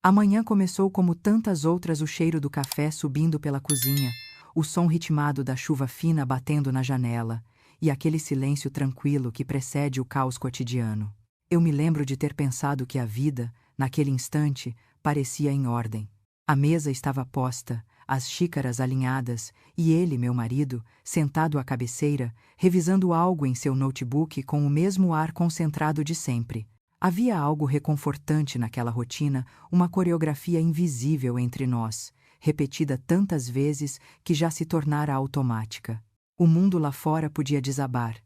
A manhã começou como tantas outras, o cheiro do café subindo pela cozinha, o som ritmado da chuva fina batendo na janela, e aquele silêncio tranquilo que precede o caos cotidiano. Eu me lembro de ter pensado que a vida, naquele instante, parecia em ordem. A mesa estava posta, as xícaras alinhadas, e ele, meu marido, sentado à cabeceira, revisando algo em seu notebook com o mesmo ar concentrado de sempre. Havia algo reconfortante naquela rotina, uma coreografia invisível entre nós, repetida tantas vezes que já se tornara automática. O mundo lá fora podia desabar,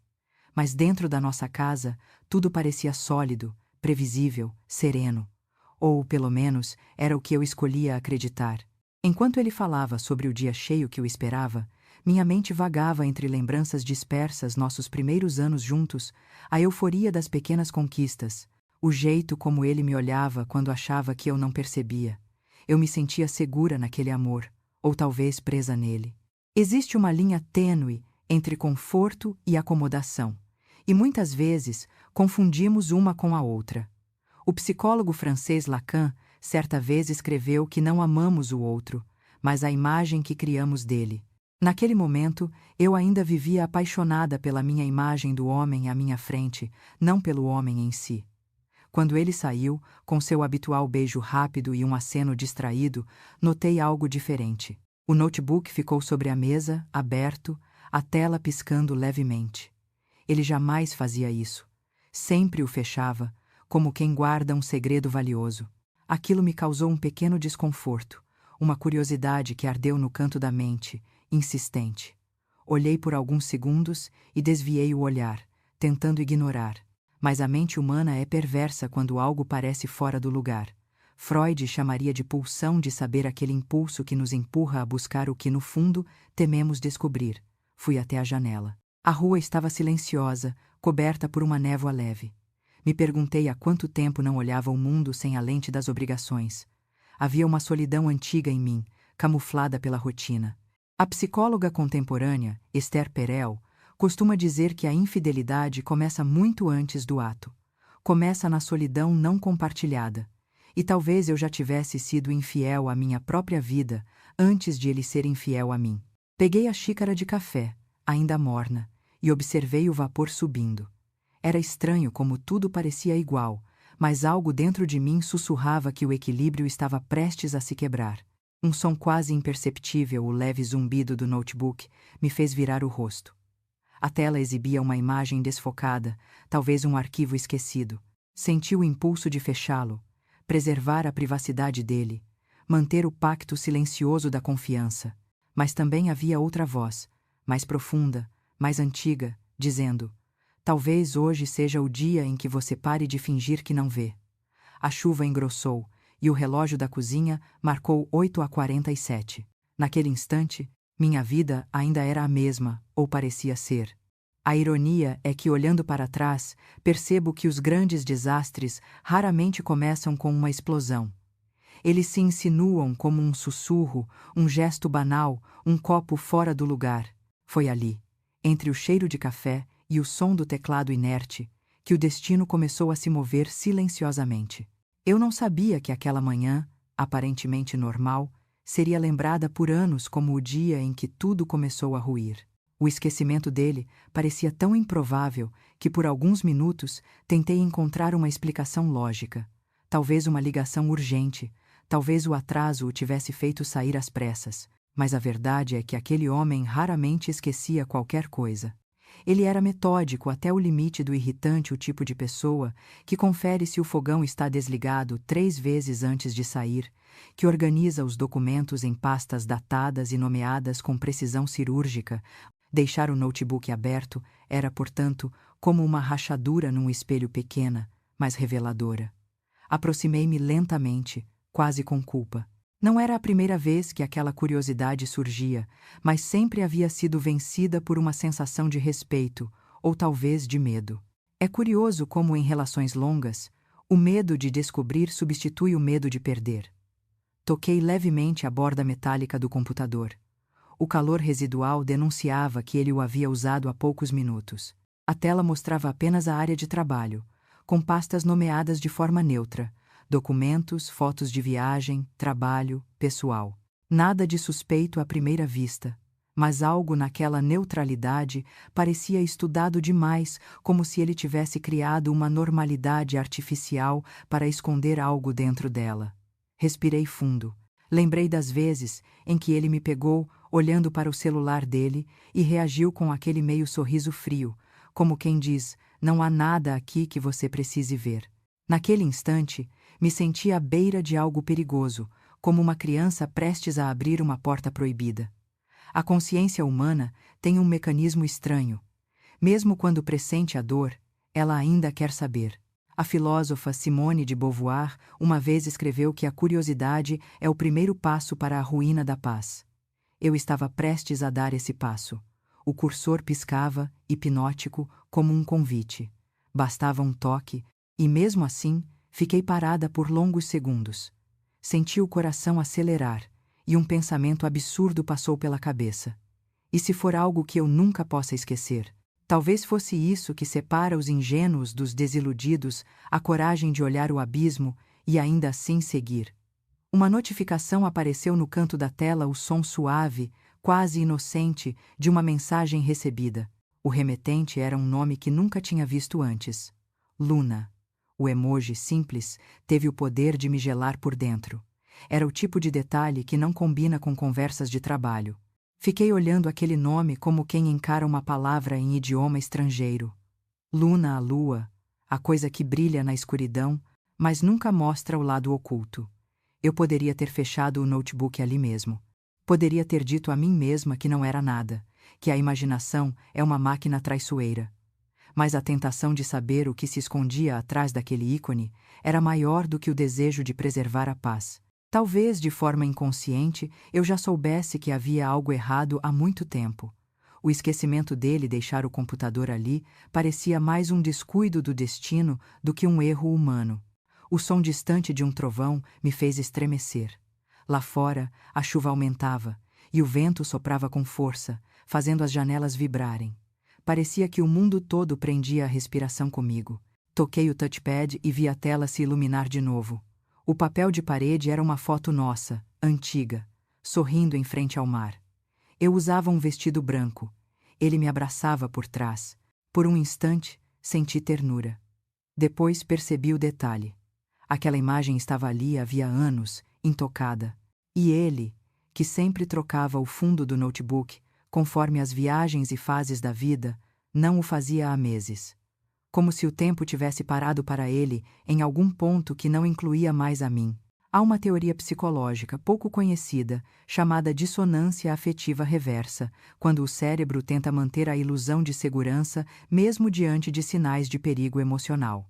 mas dentro da nossa casa tudo parecia sólido, previsível, sereno. Ou, pelo menos, era o que eu escolhia acreditar. Enquanto ele falava sobre o dia cheio que o esperava, minha mente vagava entre lembranças dispersas, nossos primeiros anos juntos, a euforia das pequenas conquistas, o jeito como ele me olhava quando achava que eu não percebia. Eu me sentia segura naquele amor, ou talvez presa nele. Existe uma linha tênue entre conforto e acomodação, e muitas vezes confundimos uma com a outra. O psicólogo francês Lacan certa vez escreveu que não amamos o outro, mas a imagem que criamos dele. Naquele momento, eu ainda vivia apaixonada pela minha imagem do homem à minha frente, não pelo homem em si. Quando ele saiu, com seu habitual beijo rápido e um aceno distraído, notei algo diferente. O notebook ficou sobre a mesa, aberto, a tela piscando levemente. Ele jamais fazia isso. Sempre o fechava, como quem guarda um segredo valioso. Aquilo me causou um pequeno desconforto, uma curiosidade que ardeu no canto da mente, insistente. Olhei por alguns segundos e desviei o olhar, tentando ignorar. Mas a mente humana é perversa quando algo parece fora do lugar. Freud chamaria de pulsão de saber, aquele impulso que nos empurra a buscar o que, no fundo, tememos descobrir. Fui até a janela. A rua estava silenciosa, coberta por uma névoa leve. Me perguntei há quanto tempo não olhava o mundo sem a lente das obrigações. Havia uma solidão antiga em mim, camuflada pela rotina. A psicóloga contemporânea, Esther Perel, costuma dizer que a infidelidade começa muito antes do ato. Começa na solidão não compartilhada. E talvez eu já tivesse sido infiel à minha própria vida antes de ele ser infiel a mim. Peguei a xícara de café, ainda morna, e observei o vapor subindo. Era estranho como tudo parecia igual, mas algo dentro de mim sussurrava que o equilíbrio estava prestes a se quebrar. Um som quase imperceptível, o leve zumbido do notebook, me fez virar o rosto. A tela exibia uma imagem desfocada, talvez um arquivo esquecido. Senti o impulso de fechá-lo, preservar a privacidade dele, manter o pacto silencioso da confiança. Mas também havia outra voz, mais profunda, mais antiga, dizendo: talvez hoje seja o dia em que você pare de fingir que não vê. A chuva engrossou, e o relógio da cozinha marcou 8h47. Naquele instante, minha vida ainda era a mesma, ou parecia ser. A ironia é que, olhando para trás, percebo que os grandes desastres raramente começam com uma explosão. Eles se insinuam como um sussurro, um gesto banal, um copo fora do lugar. Foi ali, entre o cheiro de café e o som do teclado inerte, que o destino começou a se mover silenciosamente. Eu não sabia que aquela manhã, aparentemente normal, seria lembrada por anos como o dia em que tudo começou a ruir. O esquecimento dele parecia tão improvável que por alguns minutos tentei encontrar uma explicação lógica. Talvez uma ligação urgente, talvez o atraso o tivesse feito sair às pressas, mas a verdade é que aquele homem raramente esquecia qualquer coisa. Ele era metódico até o limite do irritante, o tipo de pessoa que confere se o fogão está desligado 3 vezes antes de sair, que organiza os documentos em pastas datadas e nomeadas com precisão cirúrgica. Deixar o notebook aberto era, portanto, como uma rachadura num espelho pequena, mas reveladora. Aproximei-me lentamente, quase com culpa. Não era a primeira vez que aquela curiosidade surgia, mas sempre havia sido vencida por uma sensação de respeito, ou talvez de medo. É curioso como, em relações longas, o medo de descobrir substitui o medo de perder. Toquei levemente a borda metálica do computador. O calor residual denunciava que ele o havia usado há poucos minutos. A tela mostrava apenas a área de trabalho, com pastas nomeadas de forma neutra, Documentos, fotos de viagem, trabalho, pessoal. Nada de suspeito à primeira vista, mas algo naquela neutralidade parecia estudado demais, como se ele tivesse criado uma normalidade artificial para esconder algo dentro dela. Respirei fundo. Lembrei das vezes em que ele me pegou olhando para o celular dele e reagiu com aquele meio sorriso frio, como quem diz: não há nada aqui que você precise ver. Naquele instante, me senti à beira de algo perigoso, como uma criança prestes a abrir uma porta proibida. A consciência humana tem um mecanismo estranho. Mesmo quando pressente a dor, ela ainda quer saber. A filósofa Simone de Beauvoir uma vez escreveu que a curiosidade é o primeiro passo para a ruína da paz. Eu estava prestes a dar esse passo. O cursor piscava, hipnótico, como um convite. Bastava um toque, e mesmo assim, fiquei parada por longos segundos. Senti o coração acelerar, e um pensamento absurdo passou pela cabeça. E se for algo que eu nunca possa esquecer? Talvez fosse isso que separa os ingênuos dos desiludidos, a coragem de olhar o abismo e ainda assim seguir. Uma notificação apareceu no canto da tela, o som suave, quase inocente, de uma mensagem recebida. O remetente era um nome que nunca tinha visto antes. Luna. O emoji simples teve o poder de me gelar por dentro. Era o tipo de detalhe que não combina com conversas de trabalho. Fiquei olhando aquele nome como quem encara uma palavra em idioma estrangeiro. Luna, a lua, a coisa que brilha na escuridão, mas nunca mostra o lado oculto. Eu poderia ter fechado o notebook ali mesmo. Poderia ter dito a mim mesma que não era nada, que a imaginação é uma máquina traiçoeira. Mas a tentação de saber o que se escondia atrás daquele ícone era maior do que o desejo de preservar a paz. Talvez, de forma inconsciente, eu já soubesse que havia algo errado há muito tempo. O esquecimento dele deixar o computador ali parecia mais um descuido do destino do que um erro humano. O som distante de um trovão me fez estremecer. Lá fora, a chuva aumentava, e o vento soprava com força, fazendo as janelas vibrarem. Parecia que o mundo todo prendia a respiração comigo. Toquei o touchpad e vi a tela se iluminar de novo. O papel de parede era uma foto nossa, antiga, sorrindo em frente ao mar. Eu usava um vestido branco. Ele me abraçava por trás. Por um instante, senti ternura. Depois percebi o detalhe. Aquela imagem estava ali havia anos, intocada. E ele, que sempre trocava o fundo do notebook, conforme as viagens e fases da vida, não o fazia há meses. Como se o tempo tivesse parado para ele em algum ponto que não incluía mais a mim. Há uma teoria psicológica pouco conhecida, chamada dissonância afetiva reversa, quando o cérebro tenta manter a ilusão de segurança mesmo diante de sinais de perigo emocional.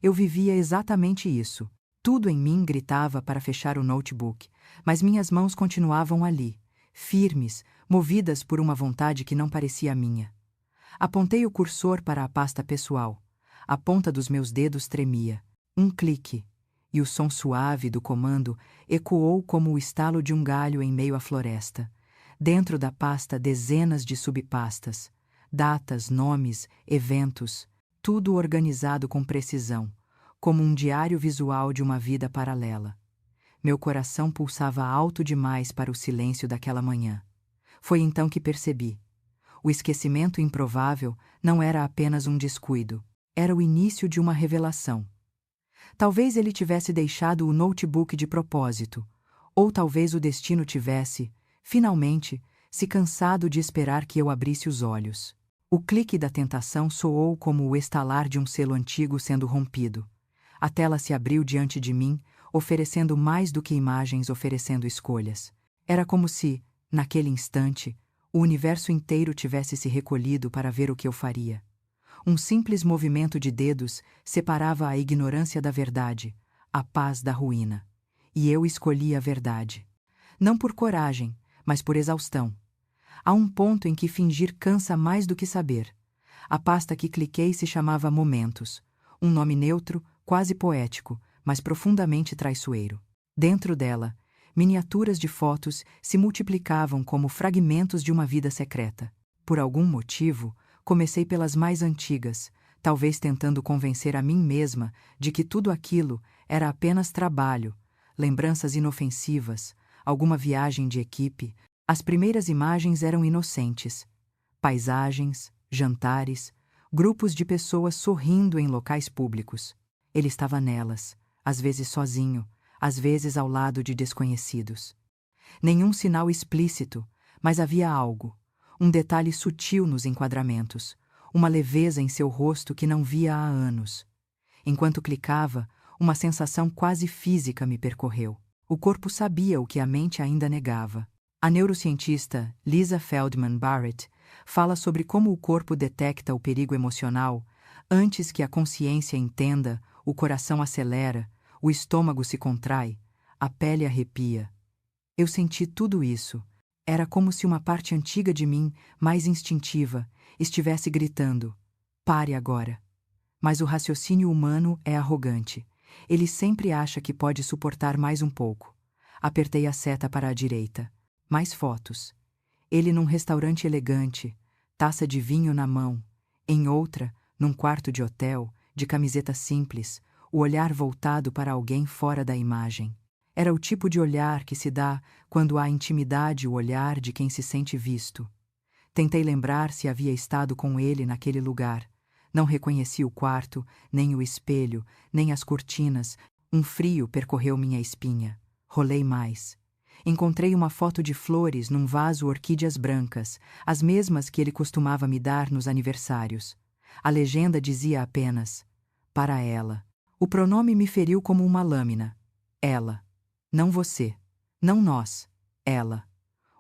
Eu vivia exatamente isso. Tudo em mim gritava para fechar o notebook, mas minhas mãos continuavam ali, firmes, movidas por uma vontade que não parecia minha. Apontei o cursor para a pasta pessoal. A ponta dos meus dedos tremia. Um clique, e o som suave do comando ecoou como o estalo de um galho em meio à floresta. Dentro da pasta, dezenas de subpastas, datas, nomes, eventos, tudo organizado com precisão, como um diário visual de uma vida paralela. Meu coração pulsava alto demais para o silêncio daquela manhã. Foi então que percebi. O esquecimento improvável não era apenas um descuido, era o início de uma revelação. Talvez ele tivesse deixado o notebook de propósito, ou talvez o destino tivesse, finalmente, se cansado de esperar que eu abrisse os olhos. O clique da tentação soou como o estalar de um selo antigo sendo rompido. A tela se abriu diante de mim, oferecendo mais do que imagens, oferecendo escolhas. Era como se, naquele instante, o universo inteiro tivesse se recolhido para ver o que eu faria. Um simples movimento de dedos separava a ignorância da verdade, a paz da ruína. E eu escolhi a verdade. Não por coragem, mas por exaustão. Há um ponto em que fingir cansa mais do que saber. A pasta que cliquei se chamava Momentos, um nome neutro, quase poético, mas profundamente traiçoeiro. Dentro dela, miniaturas de fotos se multiplicavam como fragmentos de uma vida secreta. Por algum motivo, comecei pelas mais antigas, talvez tentando convencer a mim mesma de que tudo aquilo Era apenas trabalho, lembranças inofensivas, alguma viagem de equipe. As primeiras imagens eram inocentes. Paisagens, jantares, grupos de pessoas sorrindo em locais públicos. Ele estava nelas, às vezes sozinho, às vezes ao lado de desconhecidos. Nenhum sinal explícito, mas havia algo, um detalhe sutil nos enquadramentos, uma leveza em seu rosto que não via há anos. Enquanto clicava, uma sensação quase física me percorreu. O corpo sabia o que a mente ainda negava. A neurocientista Lisa Feldman Barrett fala sobre como o corpo detecta o perigo emocional antes que a consciência entenda, o coração acelera, o estômago se contrai, a pele arrepia. Eu senti tudo isso. Era como se uma parte antiga de mim, mais instintiva, estivesse gritando: pare agora. Mas o raciocínio humano é arrogante. Ele sempre acha que pode suportar mais um pouco. Apertei a seta para a direita. Mais fotos. Ele num restaurante elegante, taça de vinho na mão. Em outra, num quarto de hotel, de camiseta simples, o olhar voltado para alguém fora da imagem. Era o tipo de olhar que se dá quando há intimidade, o olhar de quem se sente visto. Tentei lembrar se havia estado com ele naquele lugar. Não reconheci o quarto, nem o espelho, nem as cortinas. Um frio percorreu minha espinha. Rolei mais. Encontrei uma foto de flores num vaso orquídeas brancas, as mesmas que ele costumava me dar nos aniversários. A legenda dizia apenas: para ela. O pronome me feriu como uma lâmina. Ela. Não você. Não nós. Ela.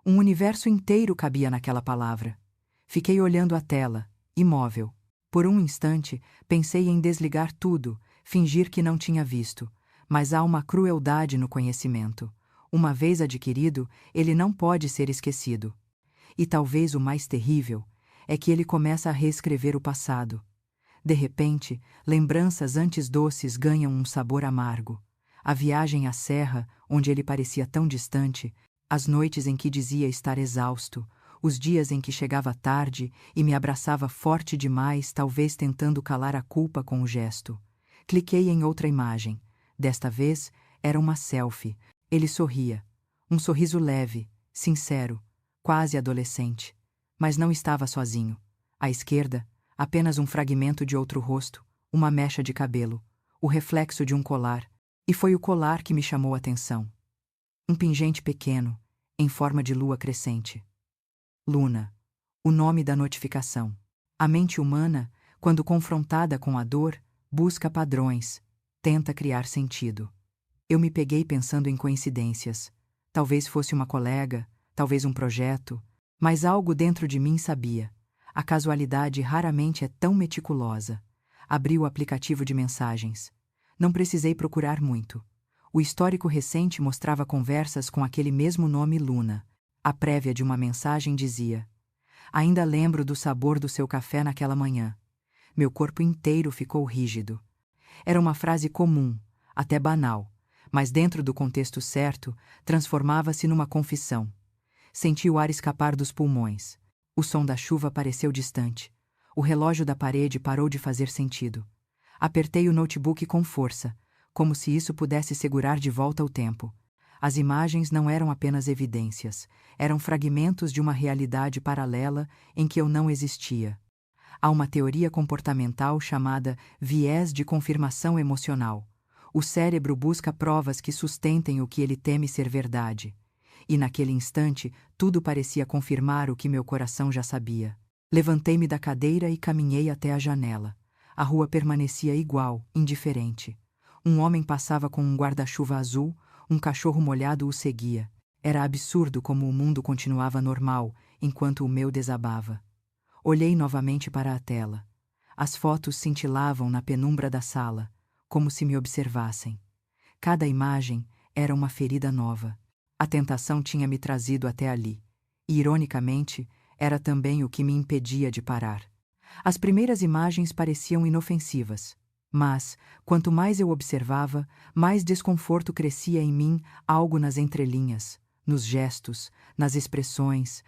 Um universo inteiro cabia naquela palavra. Fiquei olhando a tela, imóvel. Por um instante, pensei em desligar tudo, fingir que não tinha visto. Mas há uma crueldade no conhecimento. Uma vez adquirido, ele não pode ser esquecido. E talvez o mais terrível é que ele começa a reescrever o passado. De repente, lembranças antes doces ganham um sabor amargo. A viagem à serra, onde ele parecia tão distante, as noites em que dizia estar exausto, os dias em que chegava tarde e me abraçava forte demais, talvez tentando calar a culpa com o gesto. Cliquei em outra imagem. Desta vez, era uma selfie. Ele sorria. Um sorriso leve, sincero, quase adolescente. Mas não estava sozinho. À esquerda, apenas um fragmento de outro rosto, uma mecha de cabelo, o reflexo de um colar. E foi o colar que me chamou a atenção. Um pingente pequeno, em forma de lua crescente. Luna. O nome da notificação. A mente humana, quando confrontada com a dor, busca padrões, tenta criar sentido. Eu me peguei pensando em coincidências. Talvez fosse uma colega, talvez um projeto, mas algo dentro de mim sabia. A casualidade raramente é tão meticulosa. Abri o aplicativo de mensagens. Não precisei procurar muito. O histórico recente mostrava conversas com aquele mesmo nome, Luna. A prévia de uma mensagem dizia: ainda lembro do sabor do seu café naquela manhã. Meu corpo inteiro ficou rígido. Era uma frase comum, até banal, mas dentro do contexto certo, transformava-se numa confissão. Senti o ar escapar dos pulmões. O som da chuva pareceu distante. O relógio da parede parou de fazer sentido. Apertei o notebook com força, como se isso pudesse segurar de volta o tempo. As imagens não eram apenas evidências, eram fragmentos de uma realidade paralela em que eu não existia. Há uma teoria comportamental chamada viés de confirmação emocional. O cérebro busca provas que sustentem o que ele teme ser verdade. E naquele instante, tudo parecia confirmar o que meu coração já sabia. Levantei-me da cadeira e caminhei até a janela. A rua permanecia igual, indiferente. Um homem passava com um guarda-chuva azul, um cachorro molhado o seguia. Era absurdo como o mundo continuava normal, enquanto o meu desabava. Olhei novamente para a tela. As fotos cintilavam na penumbra da sala, como se me observassem. Cada imagem era uma ferida nova. A tentação tinha me trazido até ali. E, ironicamente, era também o que me impedia de parar. As primeiras imagens pareciam inofensivas. Mas, quanto mais eu observava, mais desconforto crescia em mim, algo nas entrelinhas, nos gestos, nas expressões.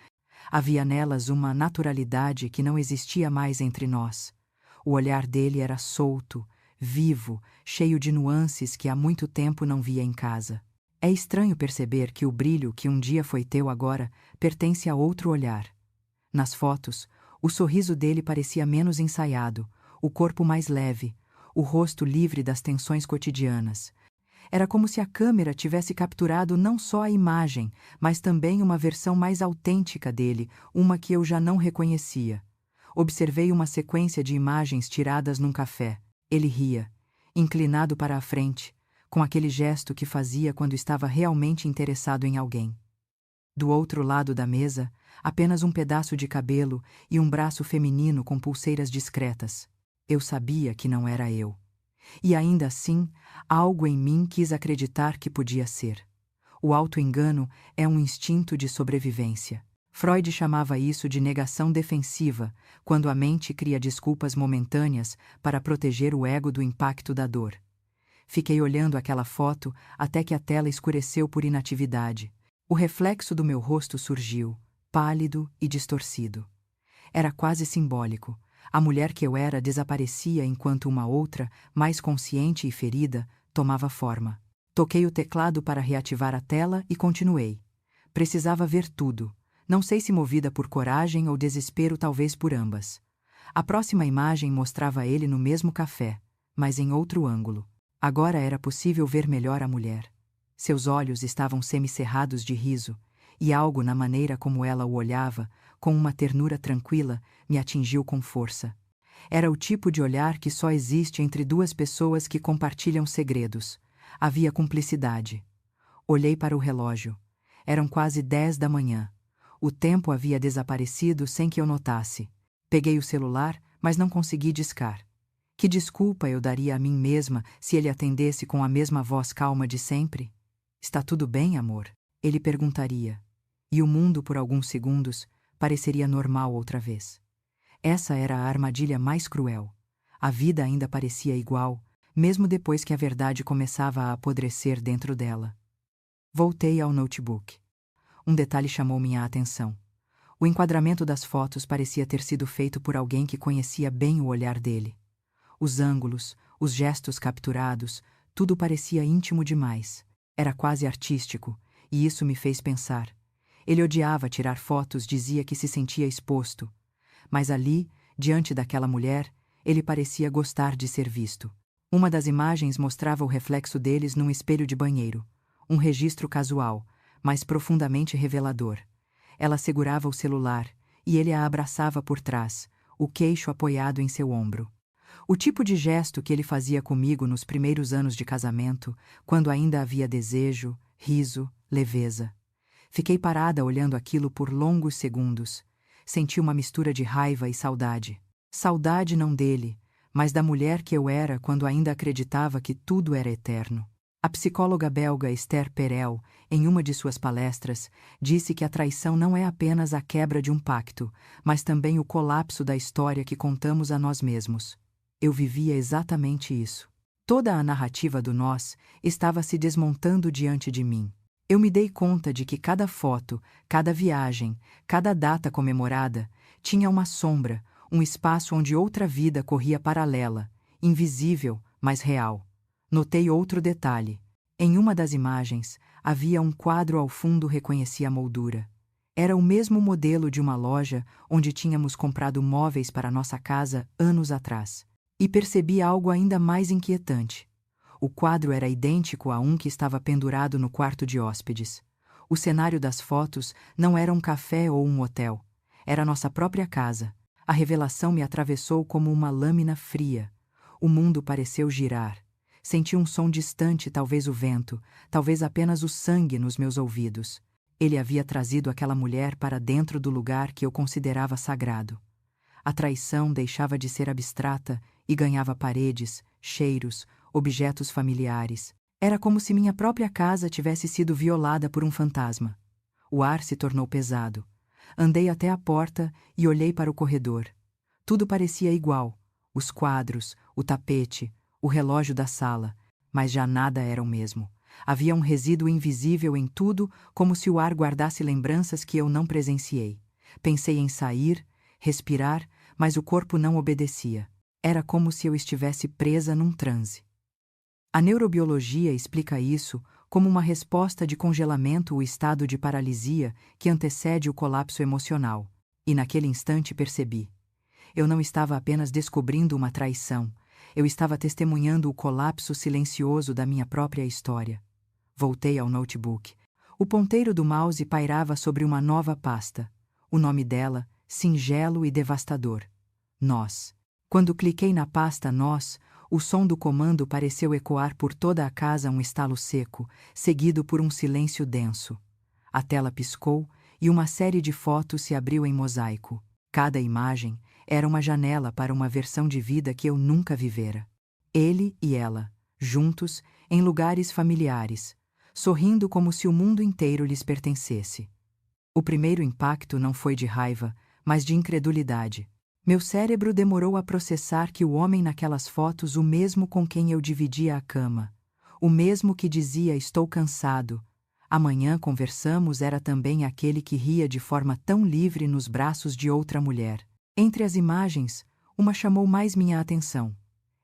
Havia nelas uma naturalidade que não existia mais entre nós. O olhar dele era solto, vivo, cheio de nuances que há muito tempo não via em casa. É estranho perceber que o brilho que um dia foi teu agora pertence a outro olhar. Nas fotos, o sorriso dele parecia menos ensaiado, o corpo mais leve, o rosto livre das tensões cotidianas. Era como se a câmera tivesse capturado não só a imagem, mas também uma versão mais autêntica dele, uma que eu já não reconhecia. Observei uma sequência de imagens tiradas num café. Ele ria, inclinado para a frente, com aquele gesto que fazia quando estava realmente interessado em alguém. Do outro lado da mesa, apenas um pedaço de cabelo e um braço feminino com pulseiras discretas. Eu sabia que não era eu. E ainda assim, algo em mim quis acreditar que podia ser. O auto-engano é um instinto de sobrevivência. Freud chamava isso de negação defensiva, quando a mente cria desculpas momentâneas para proteger o ego do impacto da dor. Fiquei olhando aquela foto até que a tela escureceu por inatividade. O reflexo do meu rosto surgiu, pálido e distorcido. Era quase simbólico. A mulher que eu era desaparecia enquanto uma outra, mais consciente e ferida, tomava forma. Toquei o teclado para reativar a tela e continuei. Precisava ver tudo. Não sei se movida por coragem ou desespero, talvez por ambas. A próxima imagem mostrava ele no mesmo café, mas em outro ângulo. Agora era possível ver melhor a mulher. Seus olhos estavam semicerrados de riso, e algo na maneira como ela o olhava, com uma ternura tranquila, me atingiu com força. Era o tipo de olhar que só existe entre duas pessoas que compartilham segredos. Havia cumplicidade. Olhei para o relógio. Eram quase 10 da manhã. O tempo havia desaparecido sem que eu notasse. Peguei o celular, mas não consegui discar. Que desculpa eu daria a mim mesma se ele atendesse com a mesma voz calma de sempre? Está tudo bem, amor? Ele perguntaria. E o mundo, por alguns segundos, pareceria normal outra vez. Essa era a armadilha mais cruel. A vida ainda parecia igual, mesmo depois que a verdade começava a apodrecer dentro dela. Voltei ao notebook. Um detalhe chamou minha atenção. O enquadramento das fotos parecia ter sido feito por alguém que conhecia bem o olhar dele. Os ângulos, os gestos capturados, tudo parecia íntimo demais. Era quase artístico, e isso me fez pensar. Ele odiava tirar fotos, dizia que se sentia exposto. Mas ali, diante daquela mulher, ele parecia gostar de ser visto. Uma das imagens mostrava o reflexo deles num espelho de banheiro. Um registro casual, mas profundamente revelador. Ela segurava o celular, e ele a abraçava por trás, o queixo apoiado em seu ombro. O tipo de gesto que ele fazia comigo nos primeiros anos de casamento, quando ainda havia desejo, riso, leveza. Fiquei parada olhando aquilo por longos segundos. Senti uma mistura de raiva e saudade. Saudade não dele, mas da mulher que eu era quando ainda acreditava que tudo era eterno. A psicóloga belga Esther Perel, em uma de suas palestras, disse que a traição não é apenas a quebra de um pacto, mas também o colapso da história que contamos a nós mesmos. Eu vivia exatamente isso. Toda a narrativa do nós estava se desmontando diante de mim. Eu me dei conta de que cada foto, cada viagem, cada data comemorada, tinha uma sombra, um espaço onde outra vida corria paralela, invisível, mas real. Notei outro detalhe. Em uma das imagens, havia um quadro ao fundo, reconheci a moldura. Era o mesmo modelo de uma loja onde tínhamos comprado móveis para nossa casa anos atrás. E percebi algo ainda mais inquietante. O quadro era idêntico a um que estava pendurado no quarto de hóspedes. O cenário das fotos não era um café ou um hotel. Era nossa própria casa. A revelação me atravessou como uma lâmina fria. O mundo pareceu girar. Senti um som distante, talvez o vento, talvez apenas o sangue nos meus ouvidos. Ele havia trazido aquela mulher para dentro do lugar que eu considerava sagrado. A traição deixava de ser abstrata e ganhava paredes, cheiros, objetos familiares. Era como se minha própria casa tivesse sido violada por um fantasma. O ar se tornou pesado. Andei até a porta e olhei para o corredor. Tudo parecia igual. Os quadros, o tapete, o relógio da sala, mas já nada era o mesmo. Havia um resíduo invisível em tudo, como se o ar guardasse lembranças que eu não presenciei. Pensei em sair, respirar, mas o corpo não obedecia. Era como se eu estivesse presa num transe. A neurobiologia explica isso como uma resposta de congelamento ou estado de paralisia que antecede o colapso emocional. E naquele instante percebi. Eu não estava apenas descobrindo uma traição, eu estava testemunhando o colapso silencioso da minha própria história. Voltei ao notebook. O ponteiro do mouse pairava sobre uma nova pasta. O nome dela, singelo e devastador. Nós. Quando cliquei na pasta Nós, o som do comando pareceu ecoar por toda a casa um estalo seco, seguido por um silêncio denso. A tela piscou e uma série de fotos se abriu em mosaico. Cada imagem era uma janela para uma versão de vida que eu nunca vivera. Ele e ela, juntos, em lugares familiares, sorrindo como se o mundo inteiro lhes pertencesse. O primeiro impacto não foi de raiva, mas de incredulidade. Meu cérebro demorou a processar que o homem naquelas fotos o mesmo com quem eu dividia a cama, o mesmo que dizia estou cansado. Amanhã conversamos era também aquele que ria de forma tão livre nos braços de outra mulher. Entre as imagens, uma chamou mais minha atenção.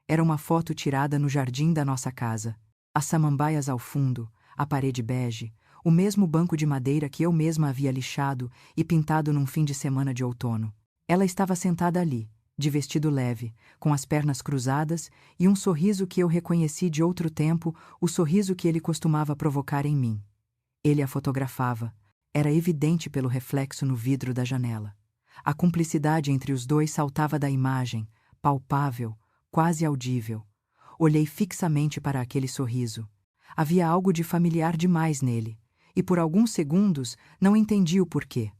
Era uma foto tirada no jardim da nossa casa. As samambaias ao fundo, a parede bege, o mesmo banco de madeira que eu mesma havia lixado e pintado num fim de semana de outono. Ela estava sentada ali, de vestido leve, com as pernas cruzadas e um sorriso que eu reconheci de outro tempo, o sorriso que ele costumava provocar em mim. Ele a fotografava. Era evidente pelo reflexo no vidro da janela. A cumplicidade entre os dois saltava da imagem, palpável, quase audível. Olhei fixamente para aquele sorriso. Havia algo de familiar demais nele, e por alguns segundos não entendi o porquê.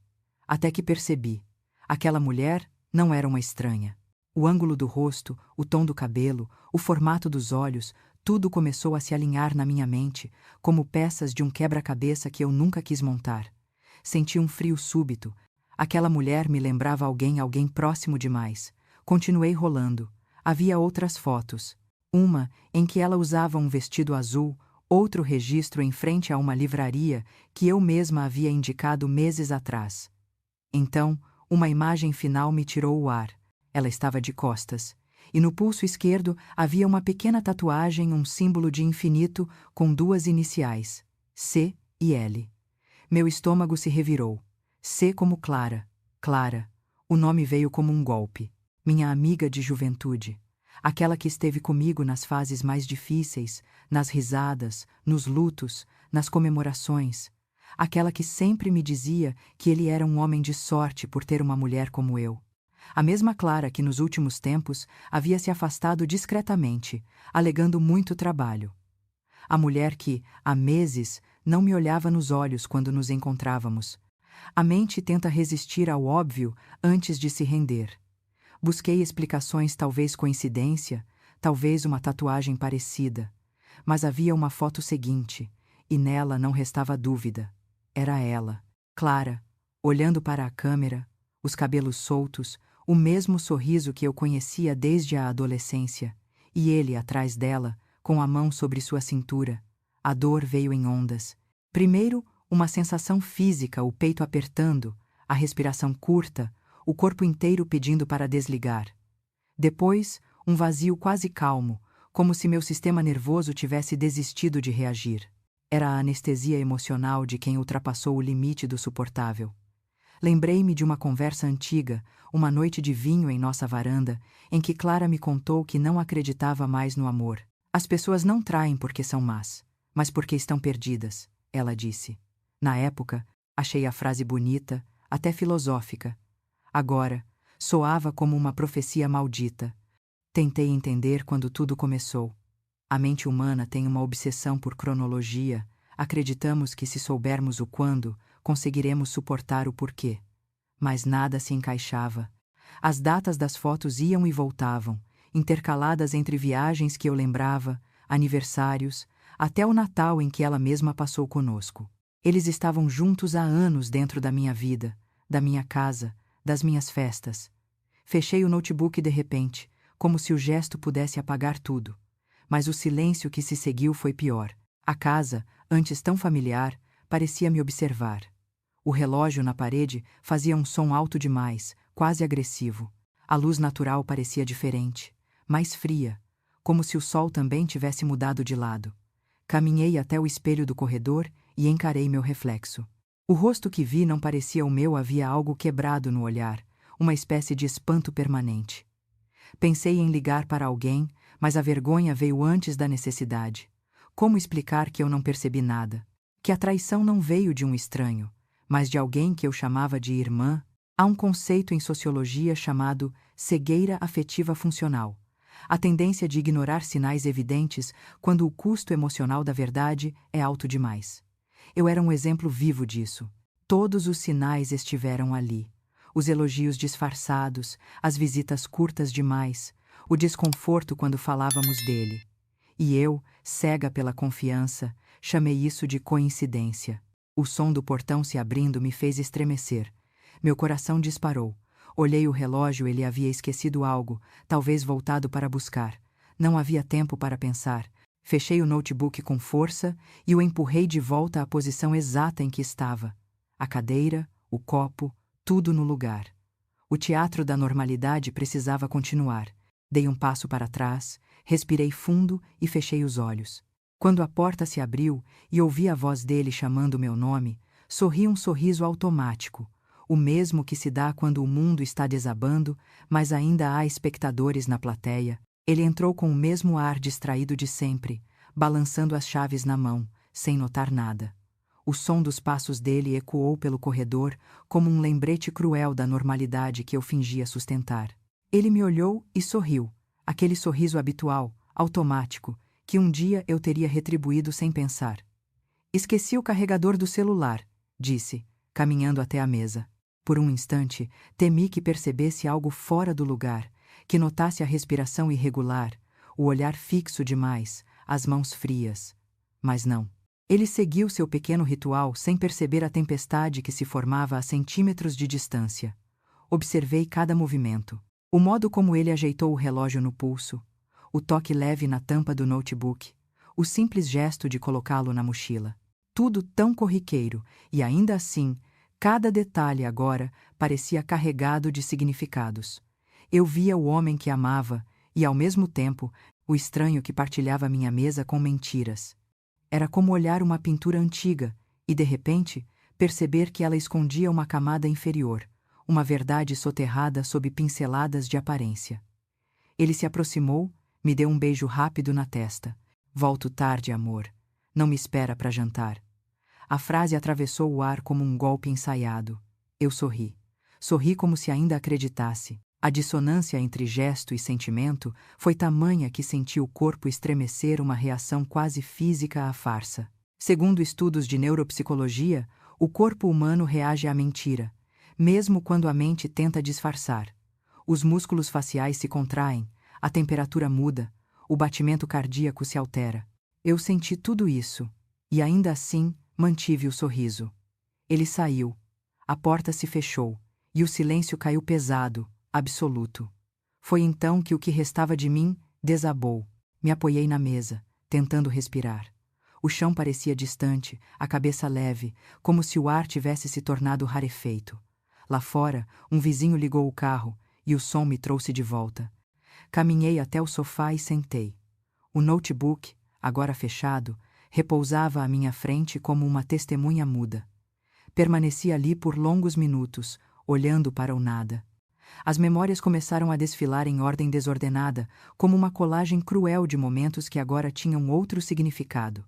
Até que percebi. Aquela mulher não era uma estranha. O ângulo do rosto, o tom do cabelo, o formato dos olhos, tudo começou a se alinhar na minha mente, como peças de um quebra-cabeça que eu nunca quis montar. Senti um frio súbito. Aquela mulher me lembrava alguém próximo demais. Continuei rolando. Havia outras fotos. Uma em que ela usava um vestido azul, outro registro em frente a uma livraria que eu mesma havia indicado meses atrás. Então, uma imagem final me tirou o ar. Ela estava de costas. E no pulso esquerdo havia uma pequena tatuagem, um símbolo de infinito com duas iniciais, C e L. Meu estômago se revirou. C como Clara. Clara. O nome veio como um golpe. Minha amiga de juventude. Aquela que esteve comigo nas fases mais difíceis, nas risadas, nos lutos, nas comemorações. Aquela que sempre me dizia que ele era um homem de sorte por ter uma mulher como eu. A mesma Clara que nos últimos tempos havia se afastado discretamente, alegando muito trabalho. A mulher que, há meses, não me olhava nos olhos quando nos encontrávamos. A mente tenta resistir ao óbvio antes de se render. Busquei explicações, talvez coincidência, talvez uma tatuagem parecida. Mas havia uma foto seguinte, e nela não restava dúvida. Era ela, Clara, olhando para a câmera, os cabelos soltos, o mesmo sorriso que eu conhecia desde a adolescência, e ele atrás dela, com a mão sobre sua cintura. A dor veio em ondas. Primeiro, uma sensação física, o peito apertando, a respiração curta, o corpo inteiro pedindo para desligar. Depois, um vazio quase calmo, como se meu sistema nervoso tivesse desistido de reagir. Era a anestesia emocional de quem ultrapassou o limite do suportável. Lembrei-me de uma conversa antiga, uma noite de vinho em nossa varanda, em que Clara me contou que não acreditava mais no amor. As pessoas não traem porque são más, mas porque estão perdidas, ela disse. Na época, achei a frase bonita, até filosófica. Agora, soava como uma profecia maldita. Tentei entender quando tudo começou. A mente humana tem uma obsessão por cronologia. Acreditamos que se soubermos o quando, conseguiremos suportar o porquê. Mas nada se encaixava. As datas das fotos iam e voltavam, intercaladas entre viagens que eu lembrava, aniversários, até o Natal em que ela mesma passou conosco. Eles estavam juntos há anos dentro da minha vida, da minha casa, das minhas festas. Fechei o notebook de repente, como se o gesto pudesse apagar tudo. Mas o silêncio que se seguiu foi pior. A casa, antes tão familiar, parecia me observar. O relógio na parede fazia um som alto demais, quase agressivo. A luz natural parecia diferente. mais fria, como se o sol também tivesse mudado de lado. Caminhei até o espelho do corredor e encarei meu reflexo. O rosto que vi não parecia o meu, havia algo quebrado no olhar, uma espécie de espanto permanente. Pensei em ligar para alguém, mas a vergonha veio antes da necessidade. Como explicar que eu não percebi nada? Que a traição não veio de um estranho, mas de alguém que eu chamava de irmã? Há um conceito em sociologia chamado cegueira afetiva funcional. A tendência de ignorar sinais evidentes quando o custo emocional da verdade é alto demais. Eu era um exemplo vivo disso. Todos os sinais estiveram ali. Os elogios disfarçados, as visitas curtas demais, o desconforto quando falávamos dele. E eu, cega pela confiança, chamei isso de coincidência. O som do portão se abrindo me fez estremecer. Meu coração disparou. Olhei o relógio, ele havia esquecido algo, talvez voltado para buscar. Não havia tempo para pensar. Fechei o notebook com força e o empurrei de volta à posição exata em que estava. A cadeira, o copo, tudo no lugar. O teatro da normalidade precisava continuar. Dei um passo para trás, respirei fundo e fechei os olhos. Quando a porta se abriu e ouvi a voz dele chamando meu nome, sorri um sorriso automático, o mesmo que se dá quando o mundo está desabando, mas ainda há espectadores na plateia. Ele entrou com o mesmo ar distraído de sempre, balançando as chaves na mão, sem notar nada. O som dos passos dele ecoou pelo corredor como um lembrete cruel da normalidade que eu fingia sustentar. Ele me olhou e sorriu, aquele sorriso habitual, automático, que um dia eu teria retribuído sem pensar. Esqueci o carregador do celular, disse, caminhando até a mesa. Por um instante, temi que percebesse algo fora do lugar, que notasse a respiração irregular, o olhar fixo demais, as mãos frias. Mas não. Ele seguiu seu pequeno ritual sem perceber a tempestade que se formava a centímetros de distância. Observei cada movimento. O modo como ele ajeitou o relógio no pulso, o toque leve na tampa do notebook, o simples gesto de colocá-lo na mochila. Tudo tão corriqueiro, e ainda assim, cada detalhe agora parecia carregado de significados. Eu via o homem que amava e, ao mesmo tempo, o estranho que partilhava minha mesa com mentiras. Era como olhar uma pintura antiga e, de repente, perceber que ela escondia uma camada inferior, uma verdade soterrada sob pinceladas de aparência. Ele se aproximou, me deu um beijo rápido na testa. Volto tarde, amor. Não me espera para jantar. A frase atravessou o ar como um golpe ensaiado. Eu sorri. Sorri como se ainda acreditasse. A dissonância entre gesto e sentimento foi tamanha que senti o corpo estremecer, uma reação quase física à farsa. Segundo estudos de neuropsicologia, o corpo humano reage à mentira, mesmo quando a mente tenta disfarçar. Os músculos faciais se contraem, a temperatura muda, o batimento cardíaco se altera. Eu senti tudo isso, e ainda assim mantive o sorriso. Ele saiu. A porta se fechou, e o silêncio caiu pesado, absoluto. Foi então que o que restava de mim desabou. Me apoiei na mesa, tentando respirar. O chão parecia distante, a cabeça leve, como se o ar tivesse se tornado rarefeito. Lá fora, um vizinho ligou o carro, e o som me trouxe de volta. Caminhei até o sofá e sentei. O notebook, agora fechado, repousava à minha frente como uma testemunha muda. Permaneci ali por longos minutos, olhando para o nada. As memórias começaram a desfilar em ordem desordenada, como uma colagem cruel de momentos que agora tinham outro significado.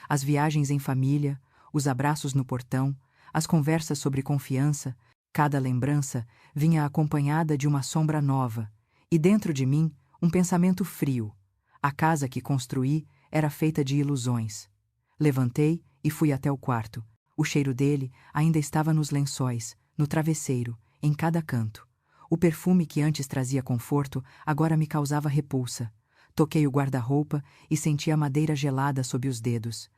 As viagens em família, os abraços no portão, as conversas sobre confiança, cada lembrança vinha acompanhada de uma sombra nova, e dentro de mim, um pensamento frio. A casa que construí era feita de ilusões. Levantei e fui até o quarto. O cheiro dele ainda estava nos lençóis, no travesseiro, em cada canto. O perfume que antes trazia conforto agora me causava repulsa. Toquei o guarda-roupa e senti a madeira gelada sob os dedos.